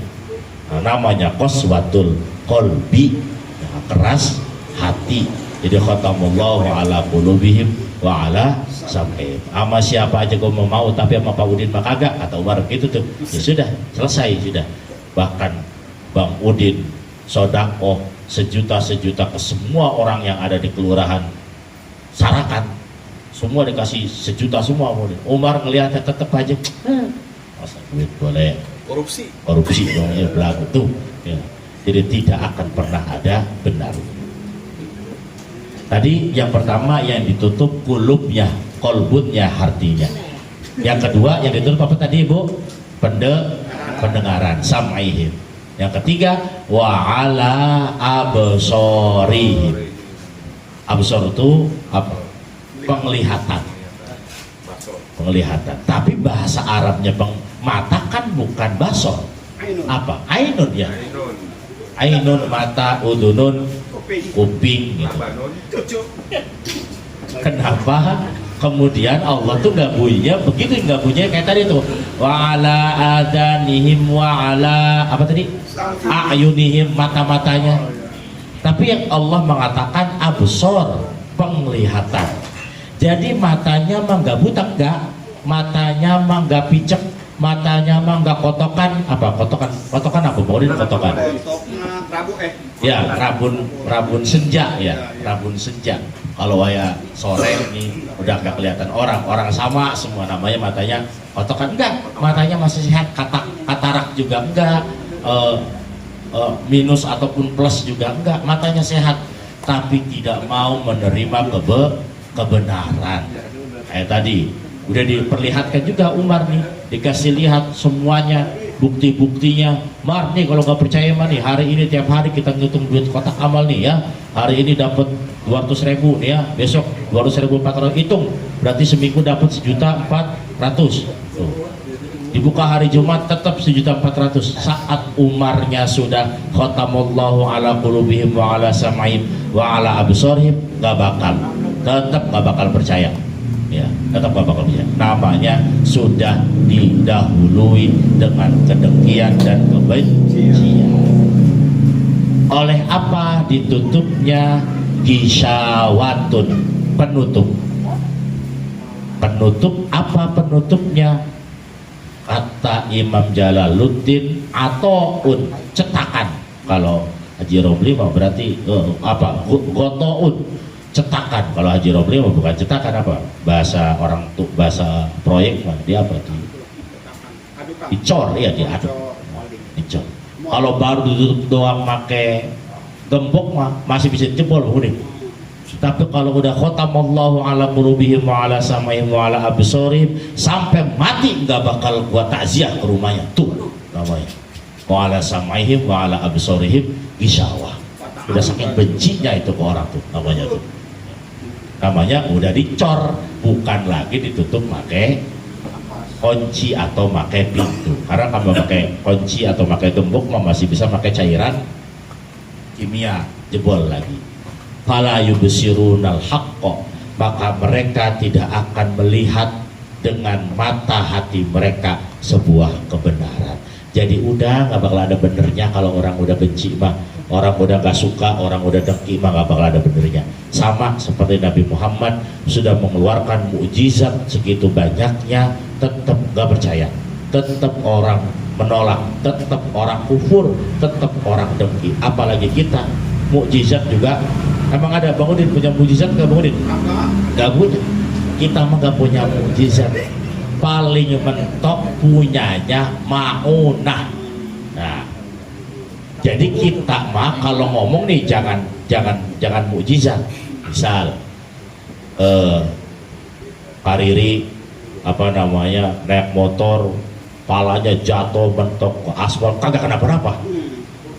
Speaker 3: Nah, namanya qaswatul qalbi, nah, keras hati. Jadi khatamullahu ala qulubihim wa ala sam'ihim. Sama siapa aja gua mau, tapi sama Pak Udin mah kagak, kata Umar gitu tuh. Ya sudah, selesai sudah. Bahkan Bang Udin sodakoh sejuta ke semua orang yang ada di kelurahan Sarakan, semua dikasih sejuta semua. Umar ngelihatnya tetap aja, masa duit boleh korupsi dong ya, belagu tuh ya. Jadi tidak akan pernah ada benar. Tadi yang pertama yang ditutup kulubnya, kolbutnya, hatinya. Yang kedua yang ditutup apa tadi Ibu? Pendengaran, sam'ihim. Yang ketiga wa ala absorihim. Absor itu apa? Penglihatan. Penglihatan. Tapi bahasa Arabnya mata kan bukan basor. Apa? Ainun ya. Ainun mata, udunun kuping gitu. Kenapa kemudian Allah tuh nggak bunyinya begitu, nggak bunyinya kayak tadi tuh wa ala adanihim wa ala apa tadi ayunihim, mata-matanya. Tapi yang Allah mengatakan absor, penglihatan. Jadi matanya mah nggak butak, nggak, matanya mah nggak picek, matanya mah nggak kotokan. Apa kotokan apa boleh kotokan ya, rabun senja ya, rabun senja. Kalau kayak sore ini udah nggak kelihatan orang sama semua, namanya matanya kotokan. Enggak, matanya masih sehat, katarak juga enggak, minus ataupun plus juga enggak, matanya sehat, tapi tidak mau menerima kebenaran. Kayak tadi udah diperlihatkan juga Umar nih, dikasih lihat semuanya, bukti-buktinya. Mar nih kalau nggak percaya mah nih, hari ini tiap hari kita ngitung duit kotak amal nih ya, hari ini dapat 200.000 nih ya, besok 200.400, hitung berarti seminggu dapat 1.400.000 tuh. Dibuka hari Jumat tetap 1.400.000. Saat Umarnya sudah khatamallahu ala qulubihim wa ala sam'ihim wa ala absorihim, tetap nggak bakal percaya Ya, tetap nggak bakal bisa. Namanya sudah didahului dengan kedengkian dan kebencian. Oleh apa ditutupnya? Gisyawatun, penutup. Penutup apa penutupnya? Kata Imam Jalaluddin, atoun, cetakan. Kalau Haji Romli mah berarti apa? Gotoun, cetakan. Kalau Haji Romli mah bukan cetakan, apa? Bahasa orang tuh, bahasa proyek mah dia apa? Dicor, ya diaduk. Dicor. Kalau baru ditutup doang pakai gembok mah masih bisa jebol udah. Tapi kalau udah khotamallahu ala qulubihim wa ala sam'ihim wa ala absarihim, sampai mati nggak bakal gua takziah ke rumahnya. Tuh namanya. Wa ala sam'ihim wa ala absarihim gisyawah. Udah saking bencinya itu ke orang tuh namanya tuh. Namanya udah dicor, bukan lagi ditutup pakai kunci atau pakai pintu. Karena kalau pakai kunci atau pakai gembok masih bisa pakai cairan kimia, jebol lagi. Fala yubsirunal haqqo, maka mereka tidak akan melihat dengan mata hati mereka sebuah kebenaran. Jadi udah nggak bakal ada benernya. Kalau orang udah benci mah, orang udah nggak suka, orang udah dengki mah nggak bakal ada benernya. Sama seperti Nabi Muhammad sudah mengeluarkan mukjizat segitu banyaknya, tetap nggak percaya, tetap orang menolak, tetap orang kufur, tetap orang dengki. Apalagi kita, mukjizat juga. Emang ada Bang Udin punya mukjizat nggak Bang Udin? Nggak punya. Kita mah nggak punya mukjizat. Paling mentok punyanya maunah. Nah, jadi kita mah kalau ngomong nih jangan mukjizat. Misal, Pak Riri apa namanya naik motor, palanya jatuh mentok ke aspal, kagak kenapa-napa,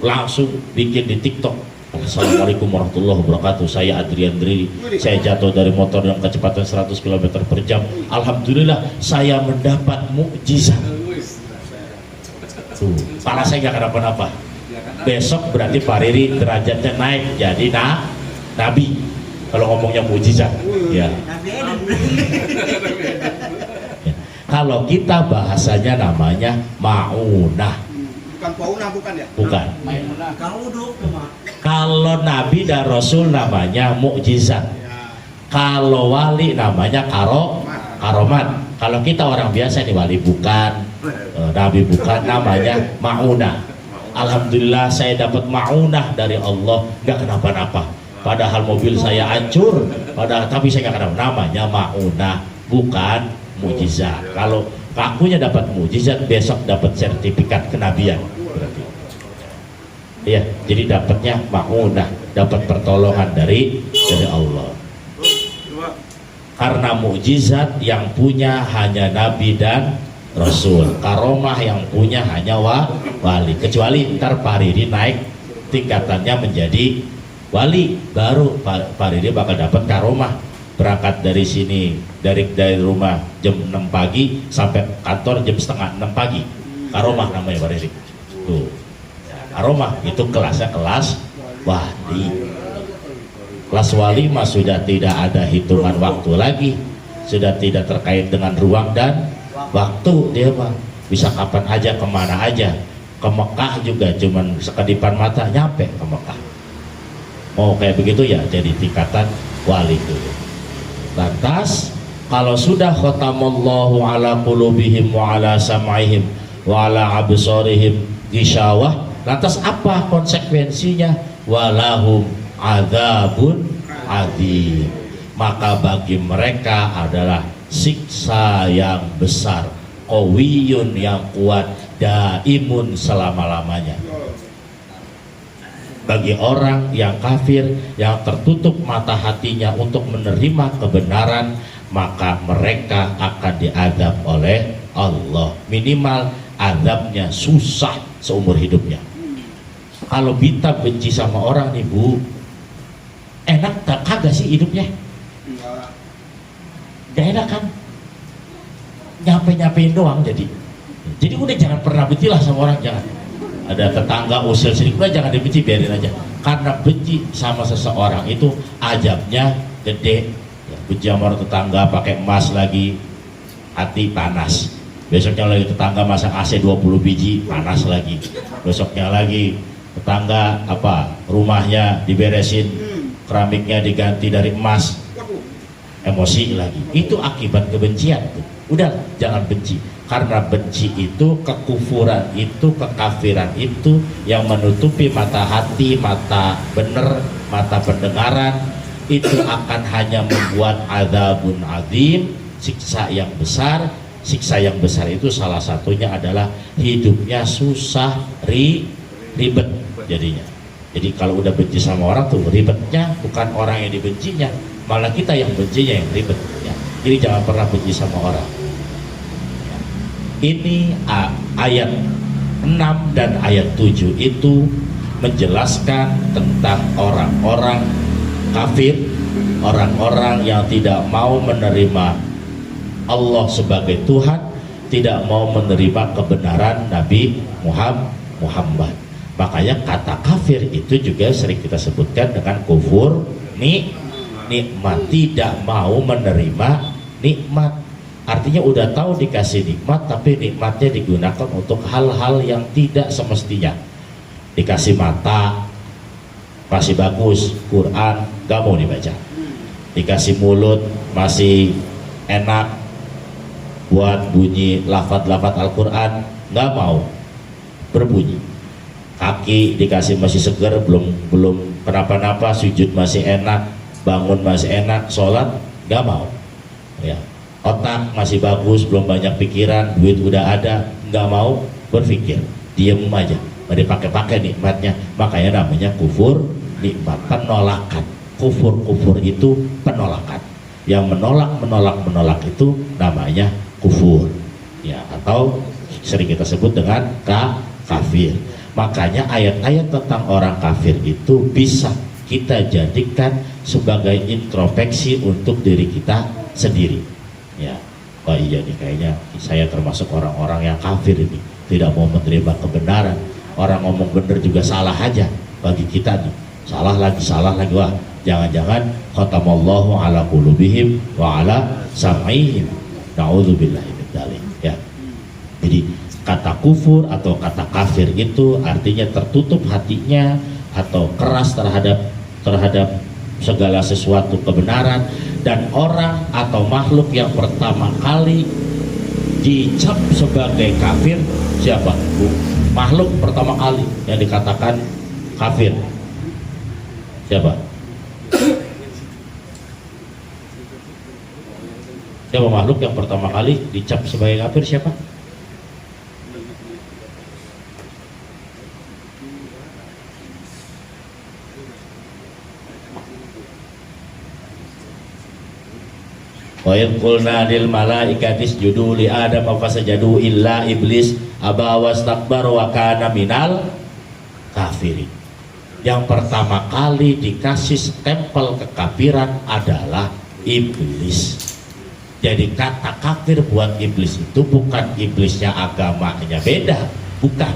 Speaker 3: langsung bikin di TikTok. Assalamualaikum warahmatullahi wabarakatuh. Saya Adrian Dri. Saya jatuh dari motor dengan kecepatan 100 km per jam. Alhamdulillah saya mendapat mukjizat. Tuh, pala saya nggak kenapa-napa. Besok berarti Pak Riri derajatnya naik jadi nabi. Kalau ngomongnya mukjizat, ya. Kalau kita bahasanya namanya maunah.
Speaker 1: Bukan fauna, bukan ya?
Speaker 3: Bukan. Kalau Nabi dan Rasul namanya mukjizat. Kalau wali namanya karomat. Kalau kita orang biasa nih, wali bukan, Nabi bukan, namanya maunah. Alhamdulillah saya dapat maunah dari Allah, nggak kenapa-napa. Padahal mobil saya hancur, tapi saya nggak kenapa. Namanya maunah, bukan mukjizat. Kalau kakunya dapat mukjizat, besok dapat sertifikat kenabian berarti. Iya, jadi dapatnya maunah, dapat pertolongan dari Allah. Karena mukjizat yang punya hanya Nabi dan Rasul, karomah yang punya hanya wali. Kecuali ntar Pak Riri naik tingkatannya menjadi wali, baru Pak Riri bakal dapat karomah. Berangkat dari sini, dari rumah jam 6 pagi sampai kantor jam setengah 6 pagi. Karomah namanya Pak Riri. Tuh. Karomah itu kelasnya kelas wali. Kelas wali mah sudah tidak ada hitungan waktu lagi, sudah tidak terkait dengan ruang dan waktu. Dia mah bisa kapan aja, kemana aja. Ke Mekah juga cuman sekedipan mata nyampe ke Mekah. Mau kayak begitu ya, jadi tingkatan wali dulu. Lantas kalau sudah khatamallahu ala qulubihim wa ala sam'ihim wa ala absarihim gisyawah, lantas apa konsekuensinya? Walahum adzabun adzim, maka bagi mereka adalah siksa yang besar, qawiyun yang kuat, daimun selama-lamanya. Bagi orang yang kafir, yang tertutup mata hatinya untuk menerima kebenaran, maka mereka akan diazab oleh Allah. Minimal azabnya susah seumur hidupnya. Kalau kita benci sama orang nih Bu, enak tak kagak sih hidupnya? Gak enak kan? Nyampe-nyampein doang jadi udah jangan pernah benci lah sama orang, jangan. Ada tetangga usil sedikit, udah jangan dibenci, biarin aja. Karena benci sama seseorang itu azabnya gede. Ya. benci sama orang tetangga pakai emas lagi, hati panas. Besoknya lagi tetangga masak AC 20 biji, panas lagi. Besoknya lagi tetangga rumahnya diberesin, keramiknya diganti dari emas,
Speaker 1: Waduh.
Speaker 3: emosi lagi. Itu akibat kebencian tuh. Udah, jangan benci, karena benci itu kekufuran, itu kekafiran, itu yang menutupi mata hati, mata bener, mata pendengaran. Itu akan hanya membuat adzabun azim, siksa yang besar. Siksa yang besar itu salah satunya adalah hidupnya susah, ribet jadinya. Jadi kalau udah benci sama orang tuh ribetnya bukan orang yang dibencinya, malah kita yang bencinya yang ribet ya. Jadi jangan pernah benci sama orang. Ini ayat 6 dan ayat 7 itu menjelaskan tentang orang-orang kafir, orang-orang yang tidak mau menerima Allah sebagai Tuhan, tidak mau menerima kebenaran Nabi Muhammad. Makanya kata kafir itu juga sering kita sebutkan dengan kufur nikmat, tidak mau menerima nikmat. Artinya udah tahu dikasih nikmat, tapi nikmatnya digunakan untuk hal-hal yang tidak semestinya. Dikasih mata, masih bagus, Quran gak mau dibaca. Dikasih mulut, masih enak buat bunyi lafaz-lafaz Al-Quran, nggak mau berbunyi. Kaki dikasih masih seger, belum kenapa-napa, sujud masih enak, bangun masih enak, sholat nggak mau. Ya, otak masih bagus, belum banyak pikiran, duit udah ada, nggak mau berpikir, diem aja, nggak dipakai-pakai nikmatnya. Makanya namanya kufur nikmat, penolakan. Kufur itu penolakan. Yang menolak itu namanya kufur ya, atau sering kita sebut dengan kafir. Makanya ayat-ayat tentang orang kafir itu bisa kita jadikan sebagai introspeksi untuk diri kita sendiri ya. Oh iya nih, kayaknya saya termasuk orang-orang yang kafir ini, tidak mau menerima kebenaran. Orang ngomong bener juga salah aja bagi kita nih, salah lagi, wah jangan-jangan khatamallahu ala qulubihim wa ala sam'ihim. Na'udzubillahi min dzalik ya. Jadi kata kufur atau kata kafir itu artinya tertutup hatinya atau keras terhadap segala sesuatu kebenaran. Dan orang atau makhluk yang pertama kali dicap sebagai kafir siapa? Makhluk pertama kali yang dikatakan kafir siapa? Siapa makhluk yang pertama kali dicap sebagai kafir siapa? Wa idh qulna lil malaikati isjudu li Adam fasajadu illa iblis aba wastakbara wa kana minal kafirin. Yang pertama kali dikasih stempel kekafiran adalah iblis. Jadi kata kafir buat iblis itu bukan iblisnya agamanya beda, bukan.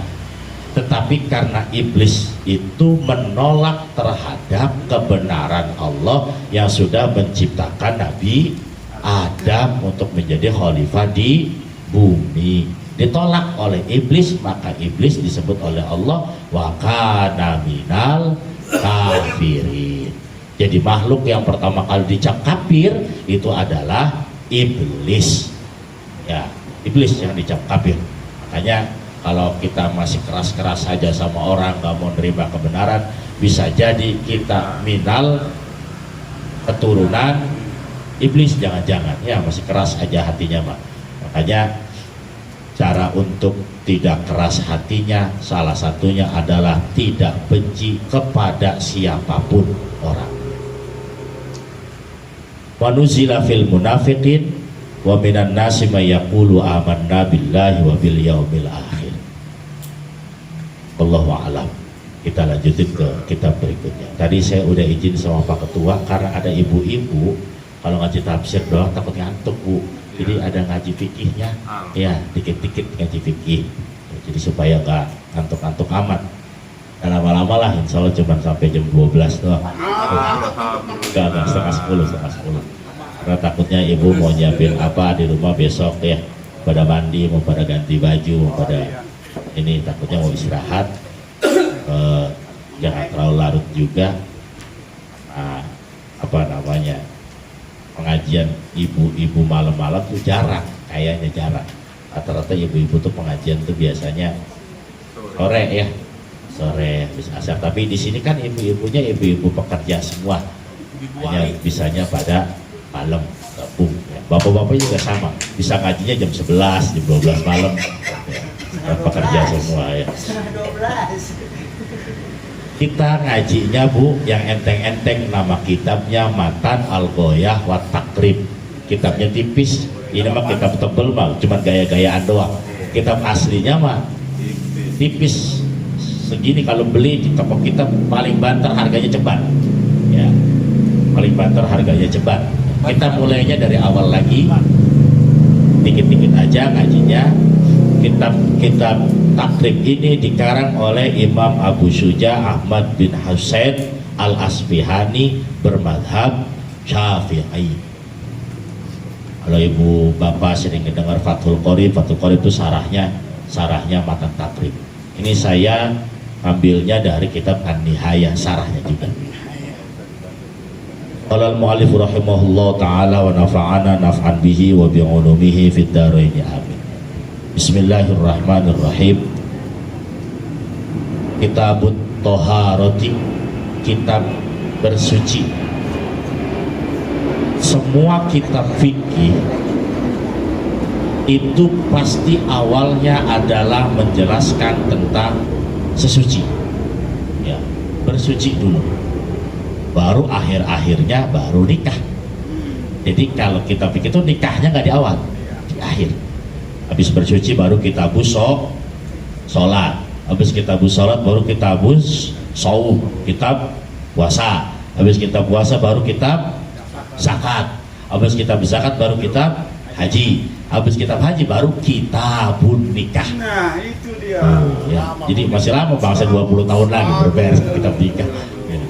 Speaker 3: Tetapi karena iblis itu menolak terhadap kebenaran Allah yang sudah menciptakan Nabi Adam untuk menjadi khalifah di bumi. Ditolak oleh iblis, maka iblis disebut oleh Allah wa kana minal kafirin. Jadi makhluk yang pertama kali dicap kafir itu adalah iblis ya, iblis yang dicap kafir. Makanya kalau kita masih keras-keras saja sama orang, gak mau nerima kebenaran, bisa jadi kita minal keturunan iblis, jangan-jangan ya, masih keras aja hatinya Pak. Makanya cara untuk tidak keras hatinya salah satunya adalah tidak benci kepada siapapun orang. Wa nuzila fil munafiqin wa minan nasi may yaqulu amanna billahi wa bil yaumil akhir. Wallahu a'lam. Kita lanjutin ke kitab berikutnya. Tadi saya udah izin sama Pak Ketua karena ada ibu-ibu kalau ngaji tafsir doang takut ngantuk Bu. Jadi ada ngaji fikihnya, ya dikit-dikit ngaji fikih. Jadi supaya nggak ngantuk-ngantuk amat. Dan lama-lama lah, insya Allah cuma sampai jam 12 doang. Enggak, setengah 10. Karena takutnya ibu mau nyiapin apa di rumah besok ya, pada mandi, mau pada ganti baju, mau pada ini, takutnya mau istirahat. Jangan terlalu larut juga. Nah, apa namanya, pengajian ibu-ibu malam-malam tuh jarang, kayaknya jarang. Rata-rata ibu-ibu tuh pengajian tuh biasanya sore ya, sore habis asar. Tapi di sini kan ibu-ibunya ibu-ibu pekerja semua, hanya bisanya pada malam gabung. Ya. Bapak-bapak juga sama, bisa ngajinya jam 11, jam 12 malam. Ya. Pekerja semua ya. Kita ngajinya Bu, yang enteng-enteng, nama kitabnya Matan Al-Ghoyah wa Takrib. Kitabnya tipis, ini mah kitab tebel mah, cuma gaya-gayaan doang. Kitab aslinya mah tipis segini, kalau beli di toko kitab paling banter harganya cepat. Ya, paling banter harganya cepat. Kita mulainya dari awal lagi, dikit-dikit aja ngajinya. Kitab Takrib ini dikarang oleh Imam Abu Syuja Ahmad bin Husain Al-Asbihani bermadhab Syafi'i. Kalau ibu bapak sering dengar Fathul Qorib itu sarahnya Matan Takrib. Ini saya ambilnya dari kitab An-Nihayah, sarahnya juga. Qala al-mu'allif rahimahullah ta'ala wa nafa'ana naf'an bihi wa bi'ulumihi fid dharain amin. Bismillahirrahmanirrahim. Kitabut Toharoti, kitab bersuci. Semua kitab fikih itu pasti awalnya adalah menjelaskan tentang sesuci, ya, bersuci dulu, baru akhir-akhirnya baru nikah. Jadi kalau kitab fikih itu nikahnya nggak di awal, di akhir. Habis bersuci baru kita sholat, habis kita sholat baru kita saum, kitab puasa, habis kita puasa baru kita zakat, habis kita zakat baru kita haji, habis kita haji baru kitabun nikah.
Speaker 1: Nah itu dia.
Speaker 3: Ya. Jadi masih lama, bangsa 20 tahun lagi berberes kitab nikah. Ya.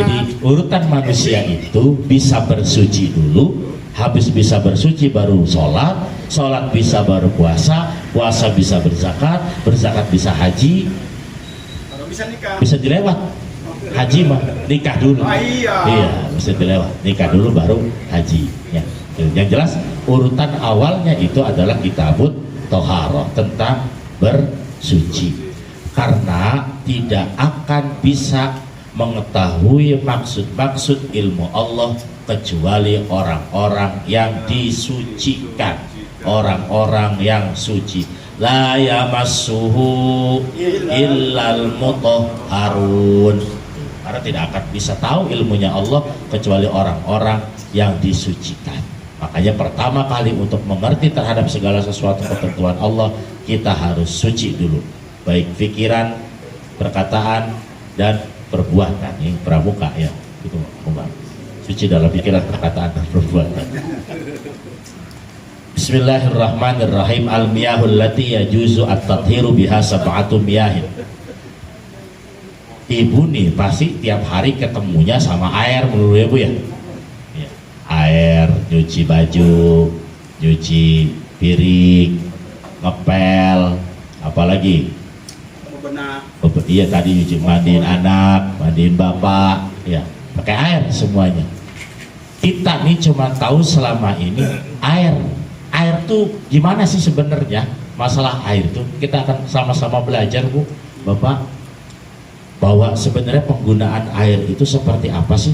Speaker 3: Jadi urutan manusia itu bisa bersuci dulu, habis bisa bersuci baru sholat, sholat bisa baru puasa, puasa bisa berzakat, berzakat bisa haji,
Speaker 1: Kalau bisa nikah.
Speaker 3: bisa dilewat. Haji mah nikah dulu. Iya, bisa dilewat. Nikah dulu baru haji. Ya. Yang jelas urutan awalnya itu adalah kitabut toharoh, tentang bersuci. Karena tidak akan bisa mengetahui maksud-maksud ilmu Allah kecuali orang-orang yang disucikan, orang-orang yang suci. La yamassuhu illal mutahharun. Karena tidak akan bisa tahu ilmunya Allah kecuali orang-orang yang disucikan. Makanya pertama kali untuk mengerti terhadap segala sesuatu ketentuan Allah, kita harus suci dulu, baik pikiran, perkataan, dan perbuatan. Yang pramuka ya, itu Umar. Suci dalam pikiran, perkataan, dan perbuatan. Bismillahirrahmanirrahim. Al-miyahul lati yajuzu at-tathiru biha sab'atu miyahin. Ibu nih pasti tiap hari ketemunya sama air melulu ya Bu ya. Ya. Air, nyuci baju, nyuci piring, ngepel, apalagi?
Speaker 1: Benar.
Speaker 3: Iya tadi nyuci, mandiin anak, mandiin bapak, ya pakai air semuanya. Kita nih cuma tahu selama ini air. Air tuh gimana sih sebenarnya? Masalah air tuh kita akan sama-sama belajar Bu, Bapak, bahwa sebenarnya penggunaan air itu seperti apa sih?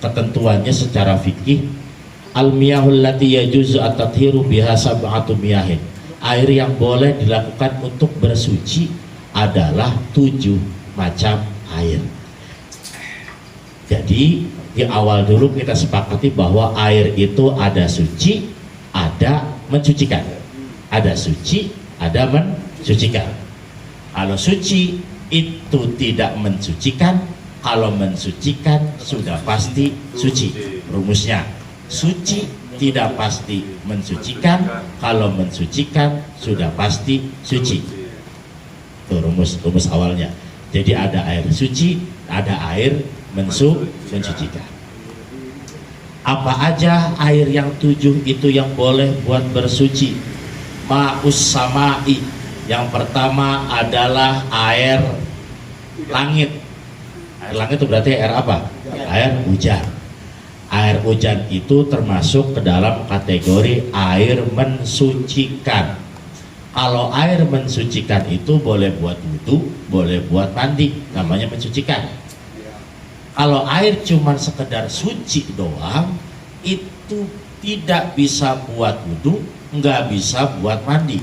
Speaker 3: Ketentuannya secara fikih. Al-miyahul lati yajuzu at-tathiru biha sab'atu miyahin. Air yang boleh dilakukan untuk bersuci adalah 7 macam air. Jadi di awal dulu kita sepakati bahwa air itu ada suci, ada mensucikan. Ada suci, ada mensucikan. Kalau suci itu tidak mensucikan, kalau mensucikan sudah pasti suci. Rumusnya, suci tidak pasti mensucikan, kalau mensucikan sudah pasti suci. Itu rumus awalnya. Jadi ada air suci, ada air mensucikan. Apa aja air yang 7 itu yang boleh buat bersuci? Ma'us sama'i. Yang pertama adalah air langit. Air langit itu berarti air apa? Air hujan. Air hujan itu termasuk ke dalam kategori air mensucikan. Kalau air mensucikan itu boleh buat wudhu, boleh buat mandi, namanya mensucikan. Kalau air cuman sekedar suci doang, itu tidak bisa buat wudhu, nggak bisa buat mandi,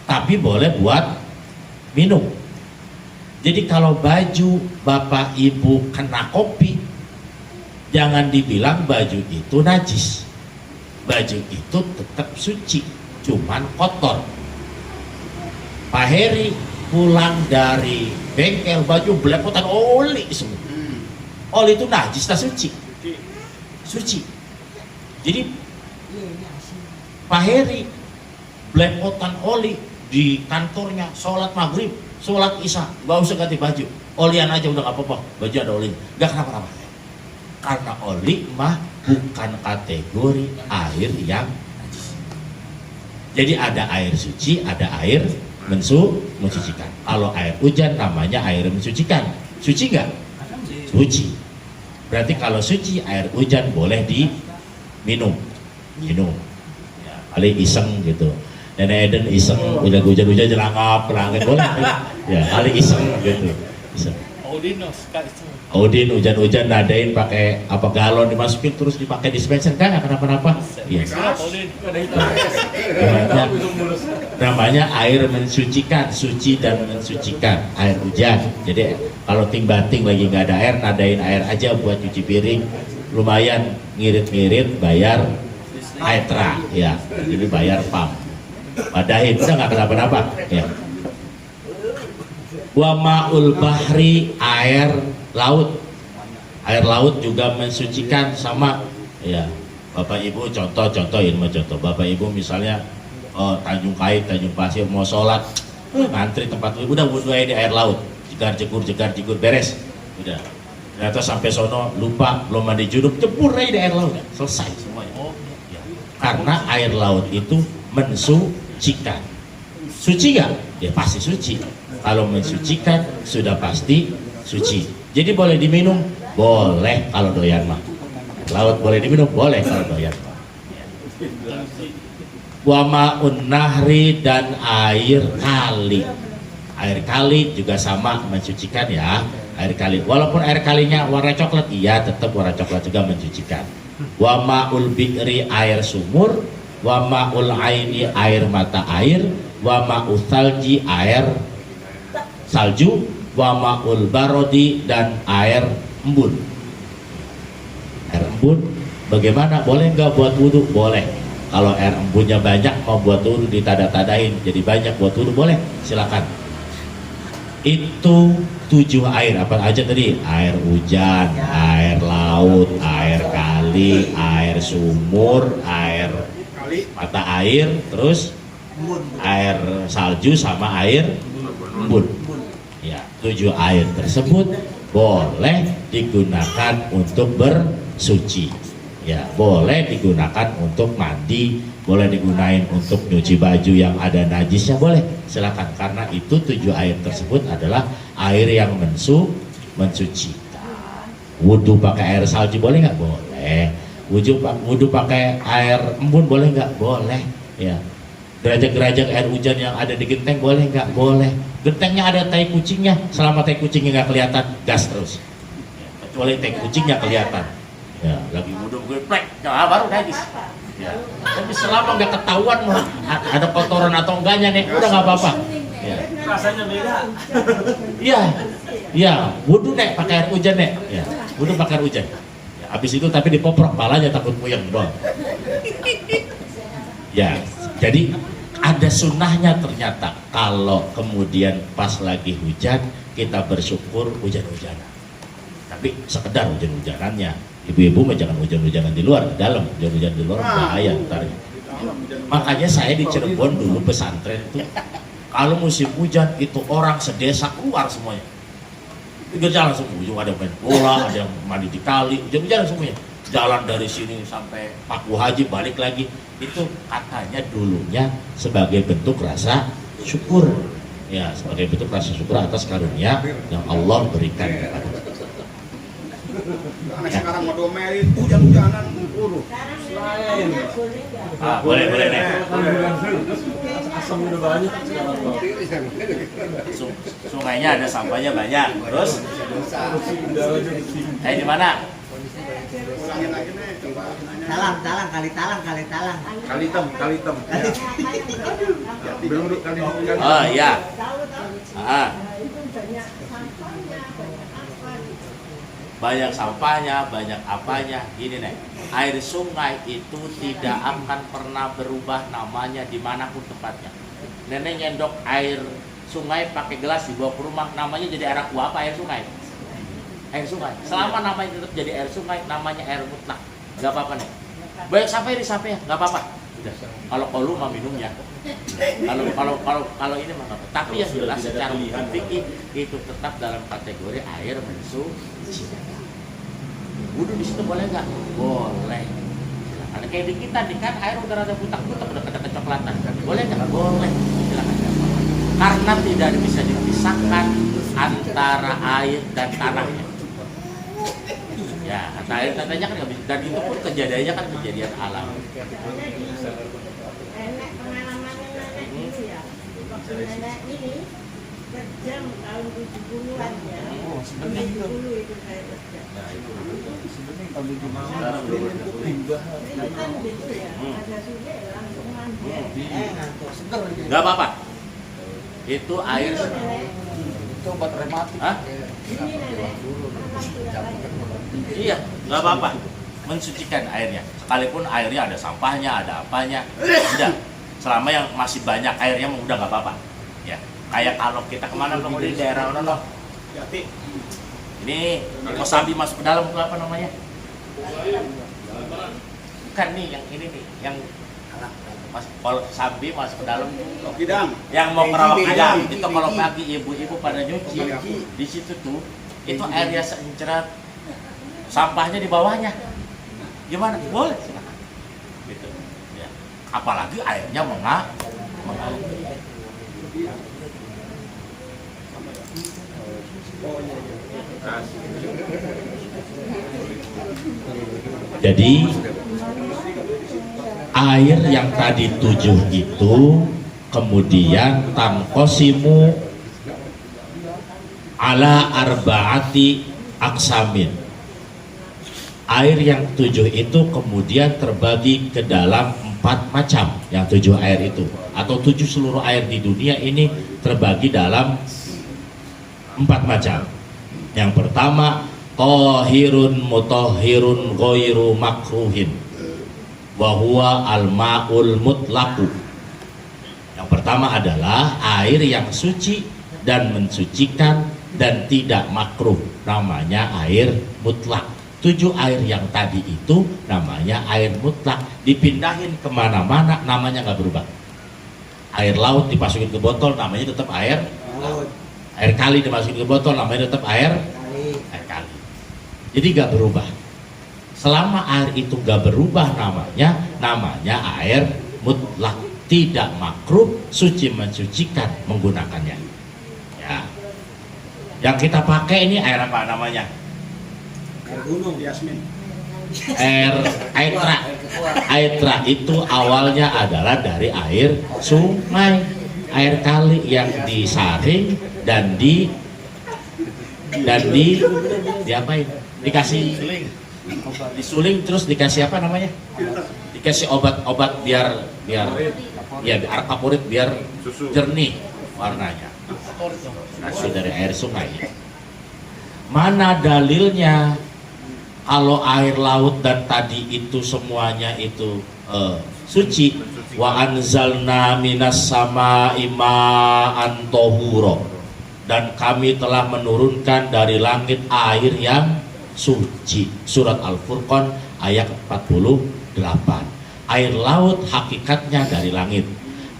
Speaker 3: tapi boleh buat minum. Jadi kalau baju bapak ibu kena kopi, jangan dibilang baju itu najis. Baju itu tetap suci, cuman kotor. Pak Heri pulang dari bengkel, baju belepotan oli semua. Oli itu najis, tak suci? Suci. Jadi Pak Heri belepotan oli di kantornya, sholat maghrib, sholat isya, gak usah ganti baju, olian aja udah gak apa-apa, baju ada oli, gak kenapa-napa. Karena oli mah bukan kategori air yang najis. Jadi ada air suci, ada air mensucikan. Kalau air hujan namanya air mensucikan. Suci nggak? Suci. Berarti kalau suci air hujan boleh diminum. Minum. Ya, kali iseng gitu. Nenek Eden iseng, udah hujan-hujan jelangap, pelangit boleh. Ya, kali iseng gitu. Iseng. Odin hujan-hujan nadain pakai apa galon dimasukin terus dipakai dispenser kan nggak kenapa-napa. Iya. Namanya air mensucikan, suci dan mensucikan, air hujan. Jadi kalau ting-bating lagi nggak ada air, nadain air aja buat cuci piring, lumayan ngirit-ngirit bayar aetra, ya. Jadi bayar pam. Padahin udah nggak kenapa-napa. Ya. Wa ma'ul bahri, air laut. Air laut juga mensucikan sama ya. Bapak Ibu contohin contoh. Bapak Ibu misalnya Tanjung Kait, Tanjung Pasir mau sholat, ngantri tempat udah wudhu di air laut. Jegar jegur beres. Udah. Ternyata sampai sono lupa belum mandi junub, jebur aja di air laut. Selesai semuanya. Ya. Karena air laut itu mensucikan. Suci nggak? Ya pasti suci. Kalau mensucikan sudah pasti suci. Jadi boleh diminum? Boleh kalau doyan mah. Laut boleh diminum? Boleh kalau doyan mah. Wa ma'un nahri, dan air kali. Air kali juga sama mensucikan ya. Air kali. Walaupun air kalinya warna coklat, iya tetap warna coklat juga mensucikan. Wa ma'ul bi'ri, air sumur. Wa ma'ul aini, air mata air. Wa ma'ul salji, air salju. Wa ma'ul barodi, dan air embun. Air embun bagaimana? Boleh nggak buat wudhu? Boleh. Kalau air embunnya banyak mau buat wudhu ditada-tadain jadi banyak buat wudhu, boleh, silakan. Itu 7 air apa aja tadi? Air hujan, air laut, air kali, air sumur, air mata air, terus air salju sama air embun. Ya, 7 air tersebut boleh digunakan untuk bersuci. Ya, boleh digunakan untuk mandi, boleh digunakan untuk nyuci baju yang ada najisnya, boleh. Silakan, karena itu 7 air tersebut adalah air yang mensuci. Wudhu pakai air salju boleh nggak? Boleh. Wudhu pakai air embun boleh nggak? Boleh. Ya. Gerajak-gerajak air hujan yang ada di genteng boleh nggak? Boleh. Gentengnya ada tai kucingnya, selama tai kucingnya nggak kelihatan, gas terus. Ya, kecuali tai kucingnya kelihatan. Ya, lagi wudhu gue plek, baru najis. Ya. Tapi selama nggak ketahuan ada kotoran atau enggaknya nih, udah nggak apa-apa. Ya.
Speaker 1: Rasanya beda.
Speaker 3: Iya, iya. Wudhu nek pakai air hujan nek. Ya, wudhu pakai air hujan. Ya, habis itu tapi dipoprok palanya takut puyeng doang. Ya, jadi ada sunnahnya ternyata. Kalau kemudian pas lagi hujan kita bersyukur hujan-hujanan. Tapi sekedar hujan-hujanannya. Ibu-ibu mah jangan hujan-hujanan di luar, di dalam. Hujan-hujan di luar bahaya ntar. Makanya saya di Cirebon dulu pesantren itu kalau musim hujan itu orang sedesa keluar semuanya. Pinggir jalan semua, ujung ada main bola, ada yang mandi di kali, hujan-hujanan semuanya. jalan dari sini sampai Paku Haji balik lagi, itu katanya dulunya sebagai bentuk rasa syukur, ya sebagai bentuk rasa syukur atas karunia yang Allah berikan kepada kita.
Speaker 1: Anak sekarang mau domelin, hujan-hujanan, uruh.
Speaker 4: Sekarang
Speaker 3: Boleh nih.
Speaker 2: Asam udah banyak sekarang Pak.
Speaker 3: Sungainya ada sampahnya banyak. Terus di mana?
Speaker 1: Ulangin lagi nih, coba nanya.
Speaker 4: talang, kali talang.
Speaker 2: Belum kali.
Speaker 3: Oh iya. Banyak sampahnya, banyak apanya. Gini nih, air sungai itu tidak akan pernah berubah namanya dimanapun tempatnya. Nenek nyendok air sungai pakai gelas dibawa ke rumah, namanya jadi air aqua apa air sungai? Air sungai. Selama namanya tetap jadi air sungai, namanya air mutlak. Gak apa-apa nih. Banyak sampai ya, gak apa-apa. Udah. Kalau mah minumnya. Kalau ini mah nggak apa. Tapi yang jelas secara fikih itu tetap dalam kategori air mensuci. Wudhu di situ boleh nggak? Boleh. Silakan. Kayak di kita nih kan air udah ada butak-butak, udah kena kecoklatan. Boleh nggak? Boleh. Silakan. Karena tidak bisa dipisahkan antara air dan tanahnya. Ya, antara air dan tanahnya kan nggak bisa. Dan itu pun kejadiannya kan kejadian alam.
Speaker 5: Nenek pengalaman nenek dulu ya, waktu nenek ini kerja tahun 70-an ya. 70 itu saya kerja. Itu kan gitu ya, ada sungai langsung mandi.
Speaker 4: Ngantuk seger ini.
Speaker 3: Nggak apa-apa. Itu air.
Speaker 5: Itu nenek,
Speaker 4: Itu obat rematik.
Speaker 3: Hah?
Speaker 5: ini nenek, alhamdulillah.
Speaker 3: Iya, nggak apa-apa. Mensucikan airnya. Sekalipun airnya ada sampahnya, ada apanya, udah. Selama yang masih banyak airnya, udah nggak apa-apa. Ya, kayak kalau kita kemana loh di daerah mana loh?
Speaker 1: Jati.
Speaker 3: Ini Kosambi masuk ke dalam tuh apa namanya? Bukan nih, yang ini nih, yang kalau Sambi masuk ke dalam,
Speaker 1: Kidang.
Speaker 3: yang mau kerawak kidang itu kalau pagi ibu-ibu pada nyuci di situ tuh, itu airnya seencerat, sampahnya di bawahnya. Gimana? Boleh silakan. Gitu. Ya. Apalagi airnya mengalir. Jadi air yang tadi 7 itu kemudian tangkosimu ala arbaati aksamin. Air yang 7 itu kemudian terbagi ke dalam 4 macam. Yang 7 air itu, atau 7 seluruh air di dunia ini terbagi dalam 4 macam. Yang pertama, tahirun mutahhirun ghairu makruhin wa huwa al-ma'ul mutlaqu. Yang pertama adalah air yang suci dan mensucikan dan tidak makruh, namanya air mutlak. 7 air yang tadi itu namanya air mutlak, dipindahin kemana-mana namanya nggak berubah. Air laut dimasukin ke botol namanya tetap air laut. Air kali dimasukin ke botol namanya tetap air kali. Jadi nggak berubah. Selama air itu nggak berubah namanya air mutlak, tidak makruh, suci mensucikan menggunakannya. Ya. Yang kita pakai ini air apa namanya?
Speaker 1: Air gunung, Yasmin.
Speaker 3: Aitra itu awalnya adalah dari air sungai, air kali yang disaring dan diapain? Dikasih disuling, terus dikasih apa namanya? Dikasih obat biar kapurit biar jernih warnanya. Asal dari air sungai. Mana dalilnya? Kalau air laut dan tadi itu semuanya itu suci. Wa anzalna minas sama'i ma'an tahura, dan kami telah menurunkan dari langit air yang suci. Surat Al-Furqan ayat 48. Air laut hakikatnya dari langit,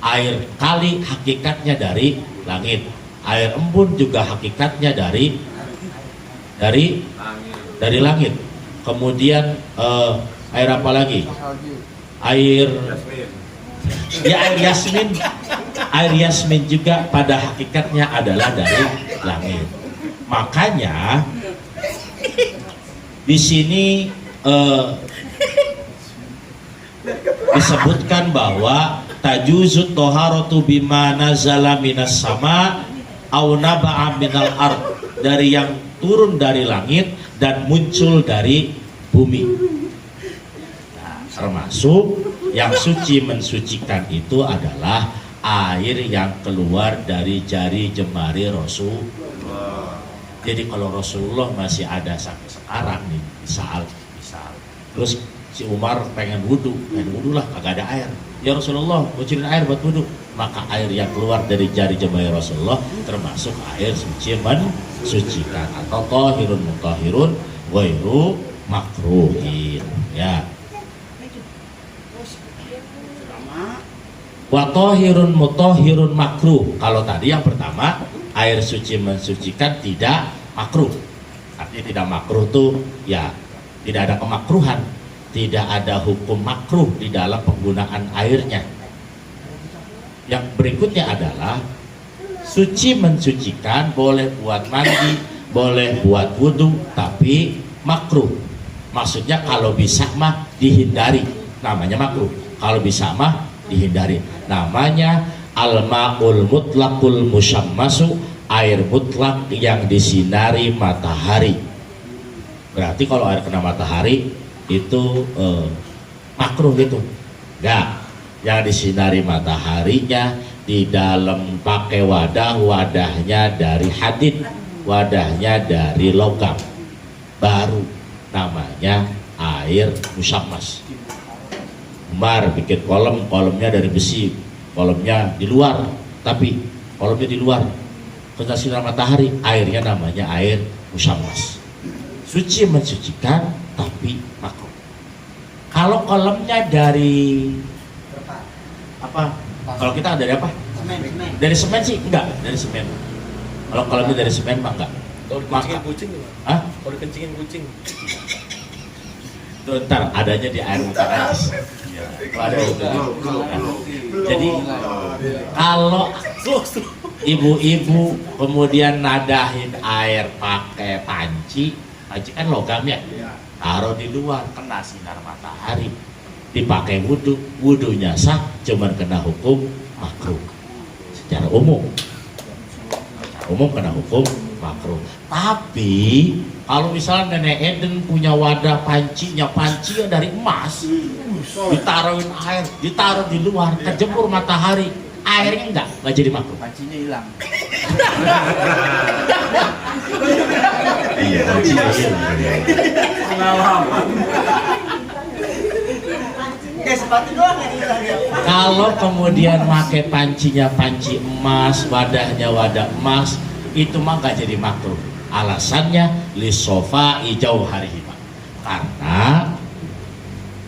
Speaker 3: air kali hakikatnya dari langit, air embun juga hakikatnya dari langit. kemudian air apa lagi? Air yasmin. Air yasmin juga pada hakikatnya adalah dari langit. Makanya di sini disebutkan bahwa tajuzut toharatu bima nazala minas sama au naba'a minal ard, dari yang turun dari langit dan muncul dari bumi. Nah, termasuk yang suci mensucikan itu adalah air yang keluar dari jari jemari Rasulullah. Jadi kalau Rasulullah masih ada sampai sekarang nih, misal terus si Umar pengen wudhu lah, kagak ada air. Ya Rasulullah, kucilin air buat wudhu. Maka air yang keluar dari jari jemari Rasulullah termasuk air suci mensucikan, atau tahirun mutahhirun ghairu makruhin. Ya. Wa tahirun mutahhirun makruh. Kalau tadi yang pertama air suci mensucikan tidak makruh. Artinya tidak makruh tuh ya tidak ada kemakruhan, tidak ada hukum makruh di dalam penggunaan airnya. Yang berikutnya adalah suci mensucikan, boleh buat mandi, boleh buat wudhu, tapi makruh. Maksudnya kalau bisa mah dihindari, namanya makruh. Kalau bisa mah dihindari, namanya al-ma'ul mutlaqul musyammasu, air mutlak yang disinari matahari. Berarti kalau air kena matahari itu makruh gitu. Enggak, yang disinari mataharinya di dalam pakai wadahnya dari hadid, wadahnya dari logam, baru namanya air musyammas. Umar bikin kolamnya dari besi, kolamnya di luar, tapi kolamnya di luar kena sinar matahari, airnya namanya air musyammas. Suci mensucikan tapi makruh. Kalau kolamnya dari apa? Kalau kita dari apa?
Speaker 4: Semen.
Speaker 3: Dari semen sih enggak, dari semen. Kalau kolamnya dari semen mah enggak.
Speaker 2: Kalau dikencingin kucing gimana?
Speaker 3: Hah?
Speaker 2: Kalau dikencingin kucing.
Speaker 3: Itu ntar adanya di air muka najis. Kalau ada itu. Jadi kalau ibu-ibu kemudian nadahin air pakai panci kan logam ya, taruh di luar kena sinar matahari, dipakai wudhu, wudhunya sah, cuman kena hukum makruh secara umum. Secara umum kena hukum makruh. Tapi kalau misalnya Nenek Eden punya wadah pancinya dari emas, ditaruhin air, ditaruh di luar, kejemur matahari, airnya enggak jadi makruh.
Speaker 4: Pancinya hilang.
Speaker 3: Iya, pancinya hilang.
Speaker 4: Sepatu doang yang hilang ya.
Speaker 3: Kalau kemudian pakai pancinya panci emas, wadahnya wadah emas, itu mah nggak jadi makruh. Alasannya lisofa ijau harihima, karena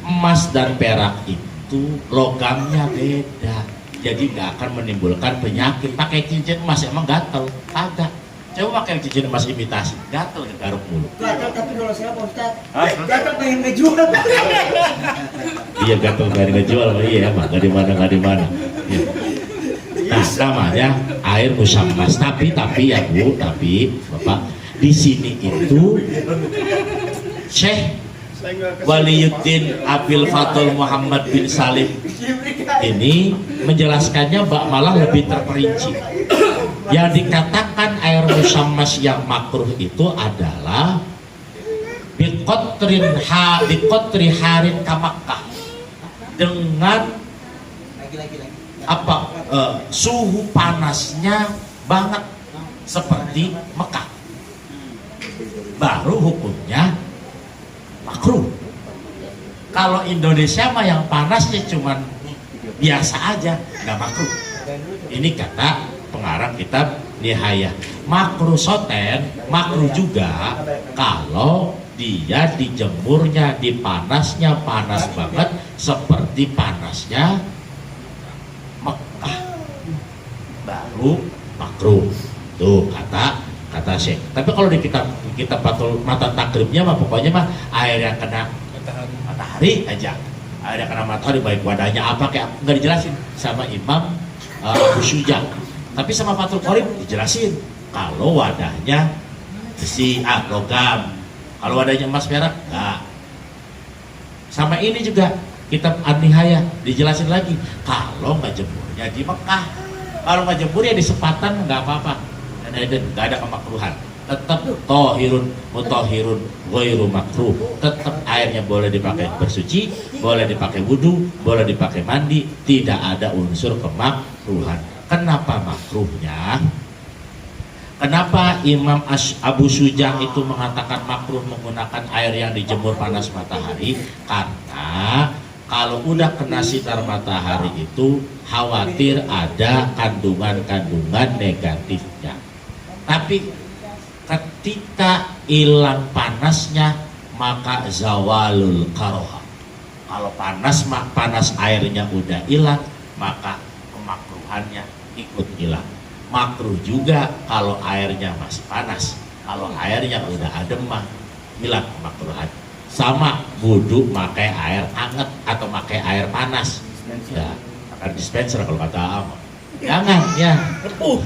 Speaker 3: emas dan perak itu logamnya beda, jadi nggak akan menimbulkan penyakit. Pakai cincin emas emang gatel? Kagak. Coba pakai cincin emas imitasi, gatel ke garuk mulut.
Speaker 4: Gatel, tapi kalau saya Pak Ustadz, gatel pengen ngejual.
Speaker 3: Iya, gatel pengen ngejual, iya emang nggak di mana. Ya. Nah, namanya air musyammas. Tapi ya Bu, Bapak, di sini itu Syekh Waliyuddin Abil Fatul Muhammad bin Salim ini menjelaskannya malah lebih terperinci. Yang dikatakan air musyammas yang makruh itu adalah biqotri harin kamakkah, dengan apa suhu panasnya banget seperti Mekah, baru hukumnya makruh. Kalau Indonesia mah yang panasnya cuman biasa aja, nggak makruh. Ini kata pengarang kitab Nihayah. Makruh soten, makruh juga kalau dia dijemurnya di panasnya panas banget seperti panasnya Mekah, baru makruh. Tuh kata kata Syekh. Tapi kalau di kitab Fathul mata takribnya mah pokoknya mah air yang kena matahari aja. Air yang kena matahari baik wadahnya apa kayak nggak dijelasin sama Imam Abu Syuja. Tapi sama Fathul Qorib dijelasin kalau wadahnya besi, logam. Kalau wadahnya emas perak enggak. Sama ini juga kitab An-Nihayah dijelasin lagi kalau nggak jemurnya di Mekah. Kalau nggak jemur ya di sepatan nggak apa-apa. Nggak ada kemakruhan. Tetap tohirun, mutahhirun, ghairu makruh. Tetap airnya boleh dipakai bersuci, boleh dipakai wudhu, boleh dipakai mandi. Tidak ada unsur kemakruhan. Kenapa makruhnya? Kenapa Imam Abu Syuja itu mengatakan makruh menggunakan air yang dijemur panas matahari? Karena kalau udah kena sinar matahari itu khawatir ada kandungan-kandungan negatifnya. Tapi ketika hilang panasnya maka zawalul karoha. Kalau panas airnya udah hilang maka kemakruhannya ikut hilang. Makruh juga kalau airnya masih panas. Kalau airnya udah adem mah hilang kemakruhan. Sama wudhu pakai air hangat atau pakai air panas. Ya, akan dispenser kalau kata Am. Jangan ya. Lepuh.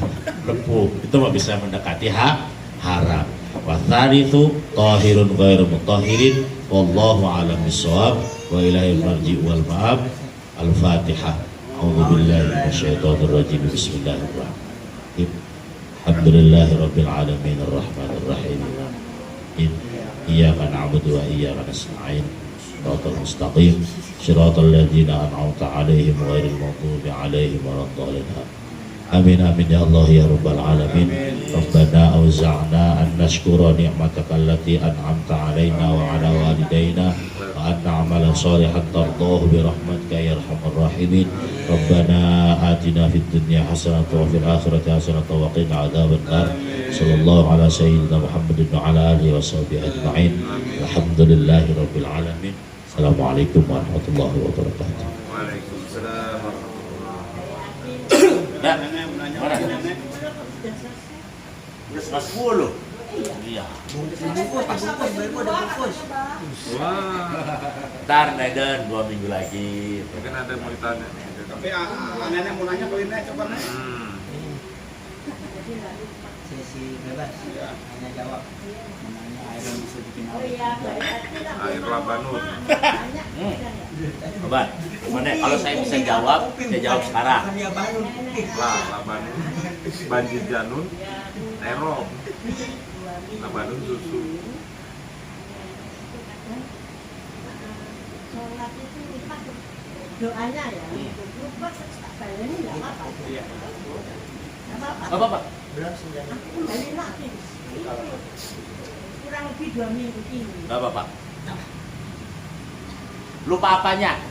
Speaker 3: Itu mah bisa mendekati haram. Watsalitsu tahirun ghairu mutahhirin wallahu a'lam bissawab wa ilahil marji wal ma'ab. Al-Fatihah. A'udzu billahi minasyaitonir rajim. Bismillahirrahmanirrahim. Alhamdulillahi rabbil alamin arrahmanir rahim. Iyyaka na'budu wa iyyaka nasta'in. Shiratal mustaqim. Shiratal ladzina an'amta 'alaihim ghairil maghdubi 'alaihim waladdallin. Amin amin ya Allah ya rabbal alamin. Rabbana awza'na an nashkura ni'mataka allati an'amta 'alaina wa 'ala walidayna wa an na'mala salihan tardahu bi rahmatika ya arhamar rahimin. Rabbana atina fid dunya hasanatan wa fil akhirati hasanatan wa qina adzaban nar. Sallallahu ala sayyidina Muhammadin wa ala alihi wa sahbihi ajma'in. Alhamdulillahi rabbil alamin. Assalamualaikum warahmatullahi wabarakatuh.
Speaker 1: Waalaikumsalam.
Speaker 3: Nah,
Speaker 1: Nenek mau nanya
Speaker 3: mana?
Speaker 1: lagi, nenek.
Speaker 3: Udah setengah 10. Iya. Ntar Neden 2 minggu lagi.
Speaker 2: Kan ada mau ditanya.
Speaker 1: Tapi nenek mau nanya ke Nenek coba Nek.
Speaker 4: Sesi bebas.
Speaker 1: Iya.
Speaker 4: Hanya jawab. Menanya air yang bisa bikin
Speaker 5: Oh
Speaker 4: awet.
Speaker 5: iya, berarti lah.
Speaker 2: Air labanut.
Speaker 5: Banyak.
Speaker 3: Coba, mana? Kalau saya bisa jawab, saya jawab sekarang.
Speaker 4: Bukan ya bangun.
Speaker 2: Labanut. Banjir janun. Terong. Labanut susu.
Speaker 5: Sholat itu lupa doanya ya. Lupa ini nggak apa-apa.
Speaker 1: Iya.
Speaker 5: Nggak apa-apa.
Speaker 3: Apa Pak?
Speaker 5: Kembali lagi. Kurang lebih 2 minggu ini.
Speaker 3: Enggak apa-apa. Lupa apanya?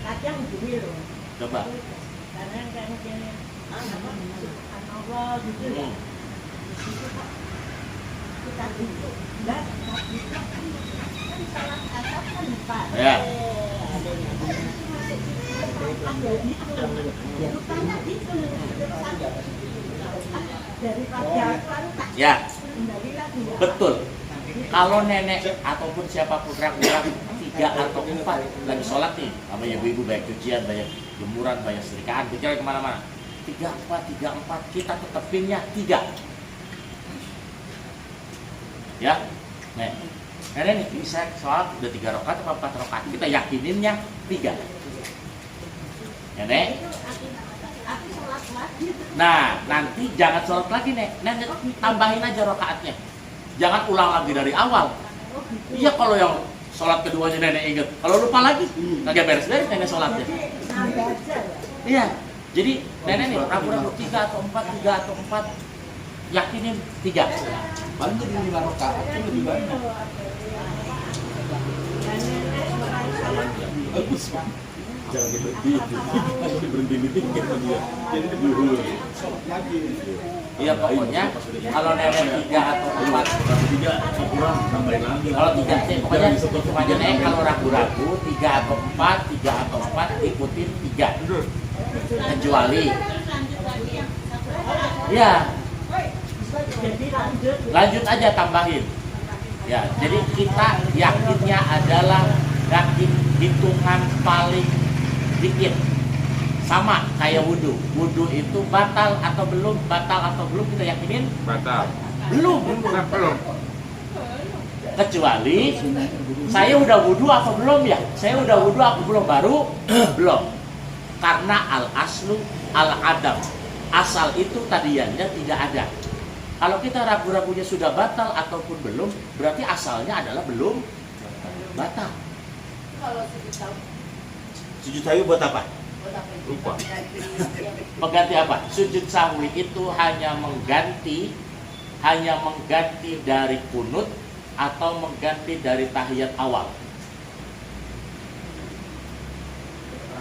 Speaker 5: Kadang gini loh.
Speaker 3: Coba.
Speaker 5: Kadang kan gini. Allah gitu ya. Di situ Pak, kita duduk. Dan kan salat asar kan lupa.
Speaker 3: Ya.
Speaker 5: Ada gitu. Lupanya gitu. Daripada kan tak
Speaker 3: Ya,
Speaker 5: kembali lagi ya.
Speaker 3: betul. Kalau nenek ataupun siapapun ragu-ragu 3 atau 4 lagi sholat nih, sama ibu-ibu banyak cucian, banyak jemuran, banyak setrikaan, bicara kemana-mana. 3, 4, kita tetepinnya 3. Ya, nenek nih bisa sholat udah 3 rakaat atau 4 rakaat, kita yakininnya 3. Nenek.
Speaker 5: Aku sholat lagi.
Speaker 3: Nah, nanti jangan sholat lagi nenek tambahin aja rakaatnya. Jangan ulang lagi dari awal. Iya kalau yang sholat keduanya nenek inget, kalau lupa lagi kagak beres-beres nenek sholatnya.
Speaker 5: Nambah aja ya.
Speaker 3: Iya, jadi nenek nih ragu-ragu 3 atau 4, yakinin 3.
Speaker 2: Paling jadi 5 rakaat itu lebih banyak. Bagus. Jangan berhenti. Berhenti dikit dia. Jadi dulu.
Speaker 1: Sholat lagi.
Speaker 3: Iya pokoknya kalau nenek 3 atau 4,
Speaker 2: 3 kurang tambahin lagi.
Speaker 3: kalau 3 sih pokoknya itu aja nenek kalau ragu-ragu 3 atau 4, ikutin 3. Kecuali ya
Speaker 5: Jadi lanjut.
Speaker 6: Lanjut aja tambahin. Ya, jadi kita yakinnya adalah yakin hitungan paling dikit. Sama kayak wudhu. Wudhu itu batal atau belum? Batal atau belum kita yakinin?
Speaker 2: Batal.
Speaker 6: Belum.
Speaker 2: Belum.
Speaker 6: Kecuali saya udah wudhu apa belum ya? Saya udah wudhu apa belum? Baru belum. Karena al-aslu al-adam. Asal itu tadiannya tidak ada. Kalau kita ragu-ragunya sudah batal ataupun belum, berarti asalnya adalah belum batal.
Speaker 5: Kalau sujud tahu,
Speaker 3: Sujud sahwi buat apa?
Speaker 5: buat apa?
Speaker 2: Lupa.
Speaker 6: Mengganti apa? Sujud sahwi itu hanya mengganti dari kunut atau mengganti dari tahiyat awal.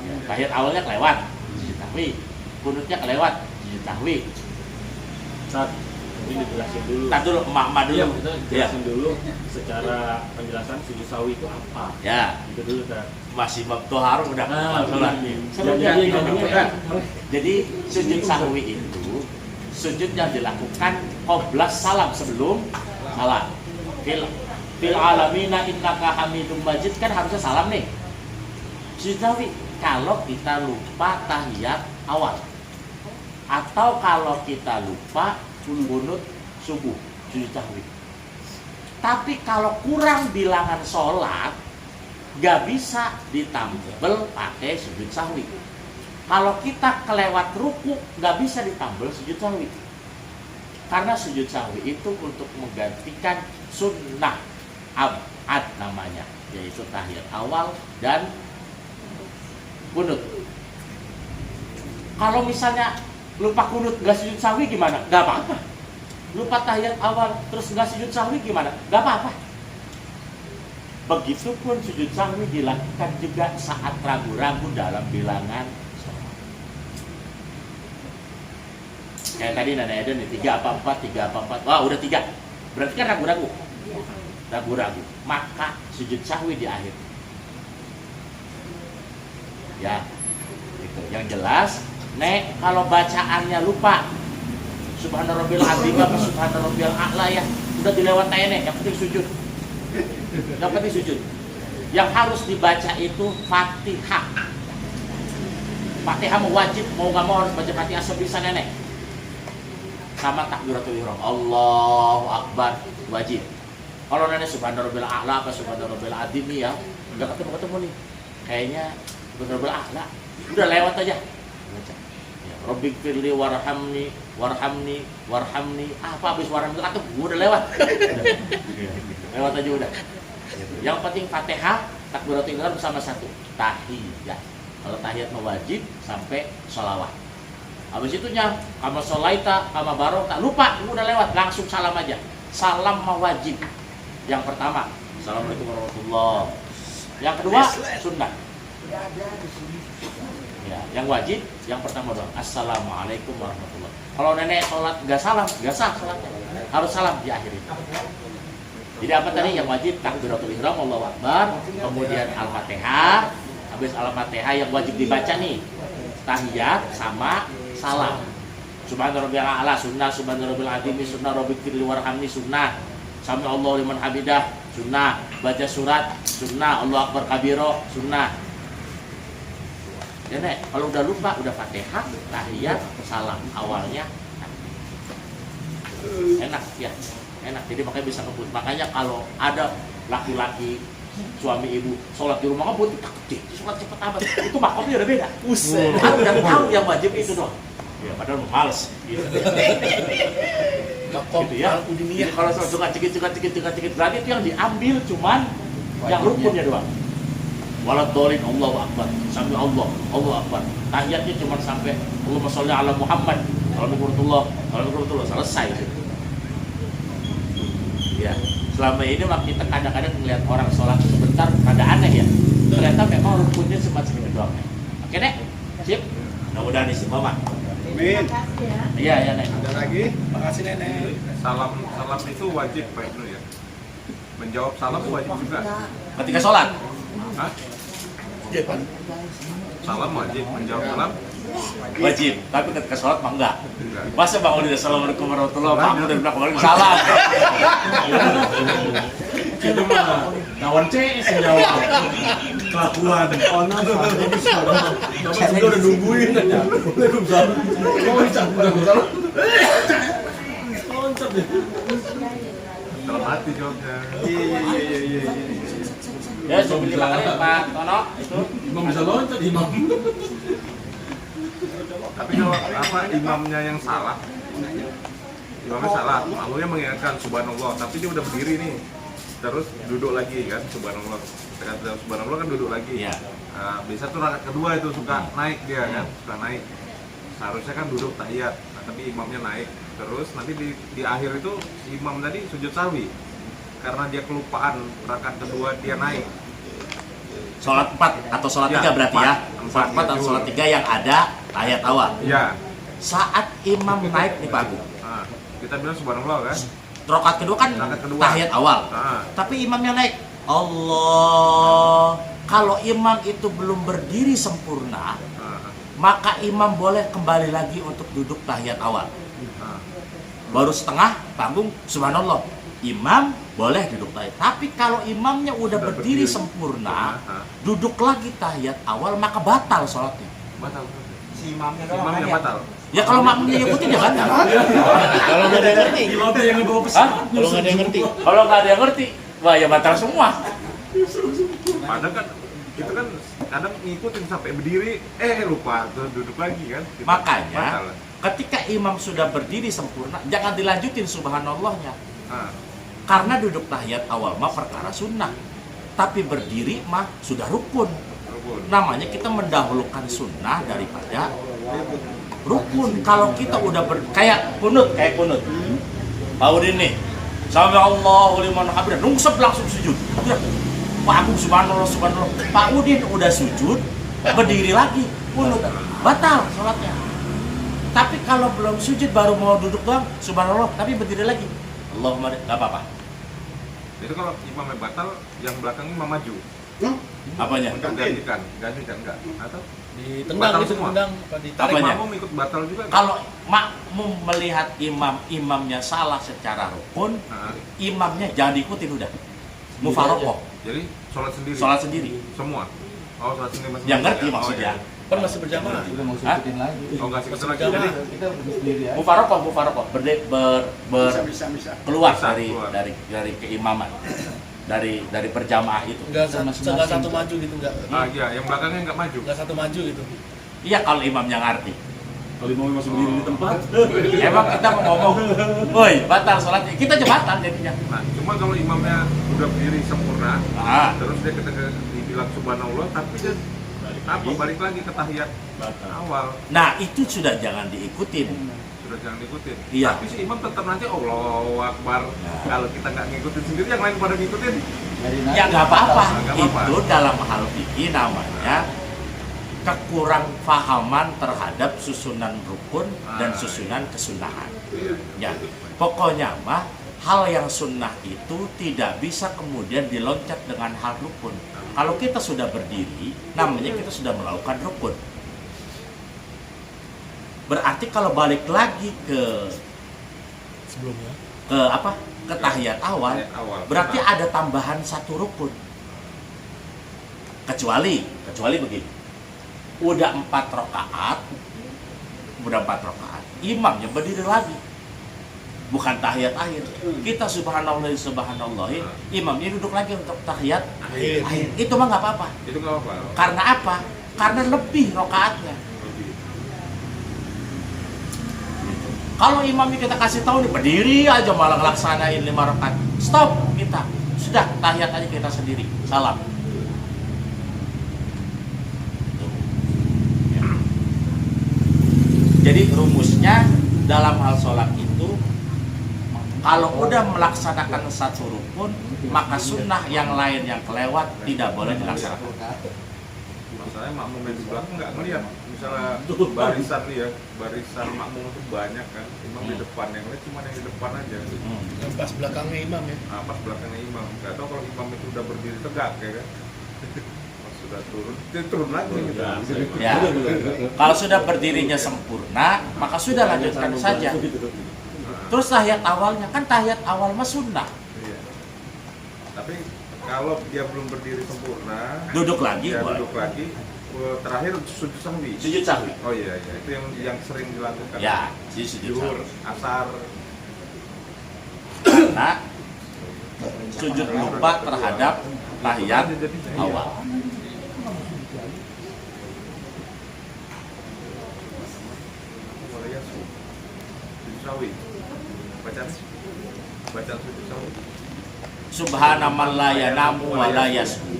Speaker 6: Ya, tahiyat awalnya kelewat, sujud sahwi. Kunutnya kelewat, sujud sahwi.
Speaker 2: Saat ini dijelasin dulu.
Speaker 6: Tar dulu, emak dulu.
Speaker 2: Iya, kita
Speaker 6: Ya.
Speaker 2: jelasin dulu secara penjelasan sujud sawi itu apa.
Speaker 6: Ya,
Speaker 2: Itu dulu kan.
Speaker 6: masih bab tohar udah sholat nih. Jadi sujud sahwi itu sujud yang dilakukan qoblas salam, sebelum salam. Fil alamina innaka hamidum majid kan harusnya salam nih. Sujud sahwi kalau kita lupa tahiyat awal atau kalau kita lupa kunut subuh, sujud sahwi. Tapi kalau kurang bilangan sholat, gak bisa ditambel pakai sujud sahwi. Kalau kita kelewat ruku, gak bisa ditambel sujud sahwi. Karena sujud sahwi itu untuk menggantikan sunnah abad namanya, yaitu tahiyat awal dan kunut. Kalau misalnya lupa kunut gak sujud sahwi gimana? Gak apa-apa. Lupa tahiyat awal terus gak sujud sahwi gimana? Gak apa-apa. Begitupun sujud sahwi dilakukan juga saat ragu-ragu dalam bilangan sholat. Kayak tadi Nana Eden nih, 3 apa 4, 3 apa 4. Wah udah 3. Berarti kan ragu-ragu. Ragu-ragu. Maka sujud sahwi di akhir. Ya, itu. Yang jelas, Nek, kalau bacaannya lupa, Subhana Rabbil Azim apa Subhana Rabbil A'la ya, udah dilewat aja Nek, yang penting sujud. Yang penting sujud. Yang harus dibaca itu Fatihah. Fatihah mau wajib, mau nggak mau harus baca Fatihah sebisa Nenek. Sama takbiratul ihram, Allahu Akbar, wajib. Kalau Nenek Subhana Rabbil A'la apa Subhana Rabbil Azim ya, nggak ketemu nih. Kayaknya Subhana Rabbil A'la, udah lewat aja. Baca. Ya, Rabbik firli warhamni apa habis warhamni atau udah lewat. Lewat aja udah. Yang penting Fatihah, takbiratul ihram bersama satu tahiyat. Kalau tahiyat mewajib sampai sholawat. Habis itunya kama sholaita, kama barokah, lupa udah lewat, langsung salam aja. Salam mewajib. Yang pertama, Assalamualaikum warahmatullahi. Yang kedua, sunnah. Ya, yang wajib, yang pertama doang. Assalamualaikum warahmatullahi. Kalau nenek sholat nggak salam, nggak sah sholatnya. Harus salam di akhir itu. Jadi apa tadi yang wajib? Takbiratul ihram, Allahu Akbar, kemudian Al-Fatihah, habis Al-Fatihah yang wajib dibaca nih, tahiyat sama salam. Subhana Rabbil A'la sunnah, Subhana Rabbil Azim sunnah, Rabbik firli warhamni sunnah, Sami Allahu liman hamidah sunnah, baca surat sunnah, Allahu Akbar kabiro sunnah. Ya Nek, kalau udah lupa, udah Fatihah, tahiyat, salam awalnya. Enak ya, enak. Jadi makanya bisa ngebut. Makanya kalau ada laki-laki suami ibu sholat di rumah ngebut, takut sholat cepet amat. Itu makomnya udah beda. Buset. Udah tahu yang wajib itu doang. Ya padahal males. Gitu ya. Jadi kalau sholat cekit berarti itu yang diambil cuman yang rukunnya doang. Walat dolin Allahu Akbar, sampai Allahu Akbar. Tahiyatnya cuma sampai Allahumma sholli ala Muhammad, Alhamdulillah, selesai. Ya, selama ini kita kadang-kadang melihat orang sholat sebentar, rada aneh ya. Ternyata memang rukunnya cuma segini doang. Oke Nek, sip. Mudah-mudahan isi Mama.
Speaker 1: Amin.
Speaker 6: Iya ya Nek.
Speaker 1: Ada lagi? Makasih Nenek.
Speaker 2: Salam itu wajib Pak Ibnu ya. Menjawab salam wajib juga.
Speaker 6: Ketika sholat.
Speaker 2: Hah? Salam wajib, menjawab salam
Speaker 6: Wajib, tapi ketika sholat mah enggak. Masa bangun di Assalamualaikum warahmatullahi wabarakatuh dari belakang salam.
Speaker 2: Itu mah kawan CS yang jawab. Kelakuan. Bapak juga udah nungguin. Waalaikumsalam. Oh, Waalaikumsalam. Konsep ya.
Speaker 1: Dalam hati jawabnya.
Speaker 2: Iya.
Speaker 6: Ya, terima kasih Pak Tono. Itu
Speaker 2: Imam bisa loncat, imam.
Speaker 1: Tapi kalau imamnya yang salah, imamnya salah, makmumnya mengingatkan subhanallah, tapi dia udah berdiri nih, terus duduk lagi kan, subhanallah. Ketika subhanallah kan duduk lagi.
Speaker 6: Iya.
Speaker 1: Nah, biasa tuh rakaat kedua itu suka naik dia kan, suka naik. Seharusnya kan duduk tahiyat, nah, tapi imamnya naik. Terus nanti di akhir itu si imam tadi sujud sahwi karena dia kelupaan rakaat kedua dia naik.
Speaker 6: sholat 4 atau sholat 3
Speaker 1: Ya,
Speaker 6: berarti ya. Sholat 4 atau
Speaker 1: ya,
Speaker 6: sholat 3 yang ada tahiyat awal.
Speaker 1: Iya.
Speaker 6: Saat imam naik nih Pak Agung,
Speaker 1: Nah, kita bilang subhanallah kan.
Speaker 6: rakaat kedua kan
Speaker 1: Rakaat kedua.
Speaker 6: tahiyat awal.
Speaker 1: Nah,
Speaker 6: Tapi imamnya naik. Allah. Kalau imam itu belum berdiri sempurna,
Speaker 1: nah,
Speaker 6: maka imam boleh kembali lagi untuk duduk tahiyat awal.
Speaker 1: nah.
Speaker 6: Baru setengah panggung subhanallah. Imam boleh duduk tahiyat. Tapi kalau imamnya udah berdiri sempurna, duduk lagi tahiyat awal, maka batal sholatnya.
Speaker 1: Batal.
Speaker 4: Si imamnya
Speaker 1: Si
Speaker 4: doang
Speaker 1: imamnya
Speaker 4: ya.
Speaker 1: batal.
Speaker 6: Ya kalau makmumnya ikutin ya batal.
Speaker 3: Kalau nggak ada yang ngerti,
Speaker 2: Imamnya yang ngebawa
Speaker 6: Hah?
Speaker 2: pesan.
Speaker 3: kalau nggak ada yang ngerti,
Speaker 6: Kalau nggak ada yang ngerti, wah ya batal semua.
Speaker 1: Padahal kan itu kan kadang ngikutin sampai berdiri, lupa tuh duduk lagi kan. Kita
Speaker 6: Makanya
Speaker 1: batal.
Speaker 6: ketika imam sudah berdiri sempurna, jangan dilanjutin subhanallahnya.
Speaker 1: Nah,
Speaker 6: Karena duduk tahiyat awal mah perkara sunnah, tapi berdiri mah sudah rukun.
Speaker 1: rukun.
Speaker 6: Namanya kita mendahulukan sunnah daripada rukun. Kalau kita udah kayak kunut. Pak Udin nih, sami Allahu liman hamidah, nungsep langsung sujud. Udah, Pak Agung subhanallah. Pak Udin udah sujud, berdiri lagi, kunut, batal sholatnya. Tapi kalau belum sujud baru mau duduk doang, subhanallah, tapi berdiri lagi, Allahumma, nggak apa-apa.
Speaker 1: Itu kalau imamnya batal, yang belakang imam maju.
Speaker 6: Apanya?
Speaker 1: Gantikan enggak? Atau
Speaker 2: Ditendang
Speaker 1: Batal
Speaker 2: itu,
Speaker 1: semua.
Speaker 2: tendang.
Speaker 1: tarik
Speaker 6: Apanya?
Speaker 1: makmum ikut batal juga. Kan?
Speaker 6: Kalau makmum melihat imamnya salah secara rukun,
Speaker 1: Nah,
Speaker 6: imamnya jangan diikutin udah. Mufarokoh,
Speaker 1: jadi sholat sendiri.
Speaker 6: sholat sendiri.
Speaker 1: Semua. Oh, sholat sendiri masing-masing.
Speaker 6: Yang ngerti
Speaker 1: Oh,
Speaker 6: maksudnya.
Speaker 1: iya.
Speaker 2: Kan masih berjamaah.
Speaker 6: Hah?
Speaker 1: Oh, nggak sih lagi.
Speaker 2: Berjamaah.
Speaker 1: Jadi
Speaker 6: Mufarokoh, keluar
Speaker 1: Bisa,
Speaker 6: dari
Speaker 1: keluar.
Speaker 6: dari keimaman, dari perjamaah itu.
Speaker 2: Enggak satu maju gitu, enggak.
Speaker 1: iya, yang belakangnya nggak maju.
Speaker 2: Enggak satu maju gitu.
Speaker 6: Iya kalau imamnya ngerti.
Speaker 2: Kalau imam masih berdiri di tempat.
Speaker 6: Emang kita mau ngomong, woi batal sholatnya, kita aja batal jadinya.
Speaker 1: Nah, cuma kalau imamnya udah berdiri sempurna,
Speaker 6: Nah,
Speaker 1: terus dia ketika dibilang subhanallah, tapi dia balik lagi ke tahiyat awal.
Speaker 6: nah itu sudah jangan diikutin.
Speaker 1: Sudah jangan diikutin.
Speaker 6: Iya.
Speaker 1: Tapi si imam tetap nanti Allahu Akbar. Kalau kita nggak ngikutin sendiri, yang lain pada ngikutin.
Speaker 6: Ya nggak apa-apa.
Speaker 1: Nggak apa-apa.
Speaker 6: Itu dalam hal fikih namanya kekurang fahaman terhadap susunan rukun dan susunan kesunahan.
Speaker 1: Iya.
Speaker 6: Ya, pokoknya mah hal yang sunnah itu tidak bisa kemudian diloncat dengan hal rukun. Kalau kita sudah berdiri, namanya kita sudah melakukan rukun. Berarti kalau balik lagi ke
Speaker 2: Sebelumnya.
Speaker 6: ke tahiyat awal,
Speaker 1: Tahiyat awal.
Speaker 6: berarti ada tambahan satu rukun. Kecuali begini. Udah 4 rakaat, imamnya berdiri lagi. Bukan tahiyat akhir. Kita subhanallah, imamnya duduk lagi untuk tahiyat akhir. Itu mah nggak apa-apa.
Speaker 1: Itu nggak apa-apa.
Speaker 6: Karena apa? Karena lebih rakaatnya. Kalau imamnya kita kasih tahu nih berdiri aja malah ngelaksanain 5 rakaat. Stop kita. Sudah tahiyat aja kita sendiri. Salam. Jadi rumusnya dalam hal sholat itu, kalau udah melaksanakan satu rukun, maka sunnah yang lain yang kelewat tidak boleh dilaksanakan.
Speaker 1: Masalahnya makmum yang di belakang nggak ngeliat. Misalnya barisan nih ya, barisan makmum itu banyak kan. Imam di depan, yang lain cuma yang di depan aja.
Speaker 2: Yang pas belakangnya imam ya.
Speaker 1: Nah, pas belakangnya imam. Nggak tahu kalau imam itu udah berdiri tegak ya kan. Udah turun, dia turun lagi gitu.
Speaker 6: Ya. Kalau sudah berdirinya sempurna, maka sudah lanjutkan saja. Terus tahiyat awalnya, kan tahiyat awal mah sunnah.
Speaker 1: Iya. Tapi kalau dia belum berdiri sempurna,
Speaker 6: Duduk lagi,
Speaker 1: dia
Speaker 6: boleh.
Speaker 1: duduk lagi. Terakhir sujud sahwi.
Speaker 6: Sujud sahwi.
Speaker 1: Oh iya, iya. Itu yang sering dilakukan.
Speaker 6: Ya, sujud
Speaker 1: Zuhur,
Speaker 6: sahwi.
Speaker 1: asar.
Speaker 6: Karena sujud lupa terhadap tahiyat awal.
Speaker 1: Sujud sahwi. Bacaan sujud sahwi.
Speaker 6: Subhanaman la yanamu wa la yasbu.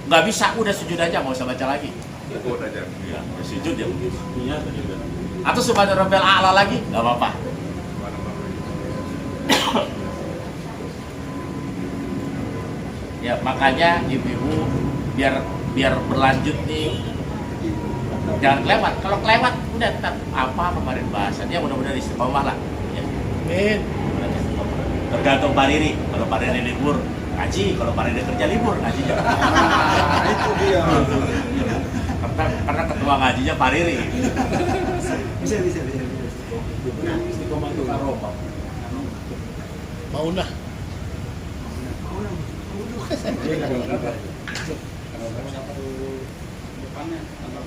Speaker 6: Nggak bisa, udah sujud aja, nggak usah baca lagi.
Speaker 1: Ikut aja.
Speaker 6: Ya, sujud ya begitu.
Speaker 2: Iya tadi udah.
Speaker 6: Atau subhana rabbil a'la lagi, nggak apa-apa. Ya makanya ibu-ibu biar berlanjut nih, jangan kelewat. Kalau kelewat udah ntar apa kemarin bahasannya, mudah-mudahan istiqomah lah. Ya. Amin. Tergantung Pak Riri. Kalau Pak Riri libur ngaji, kalau Pak Riri kerja libur ngajinya.
Speaker 4: Itu dia.
Speaker 6: Karena ketua ngajinya Pak Riri.
Speaker 4: Bisa.
Speaker 2: Istiqomah itu karomah.
Speaker 3: Mau nah.
Speaker 2: Depannya tanpa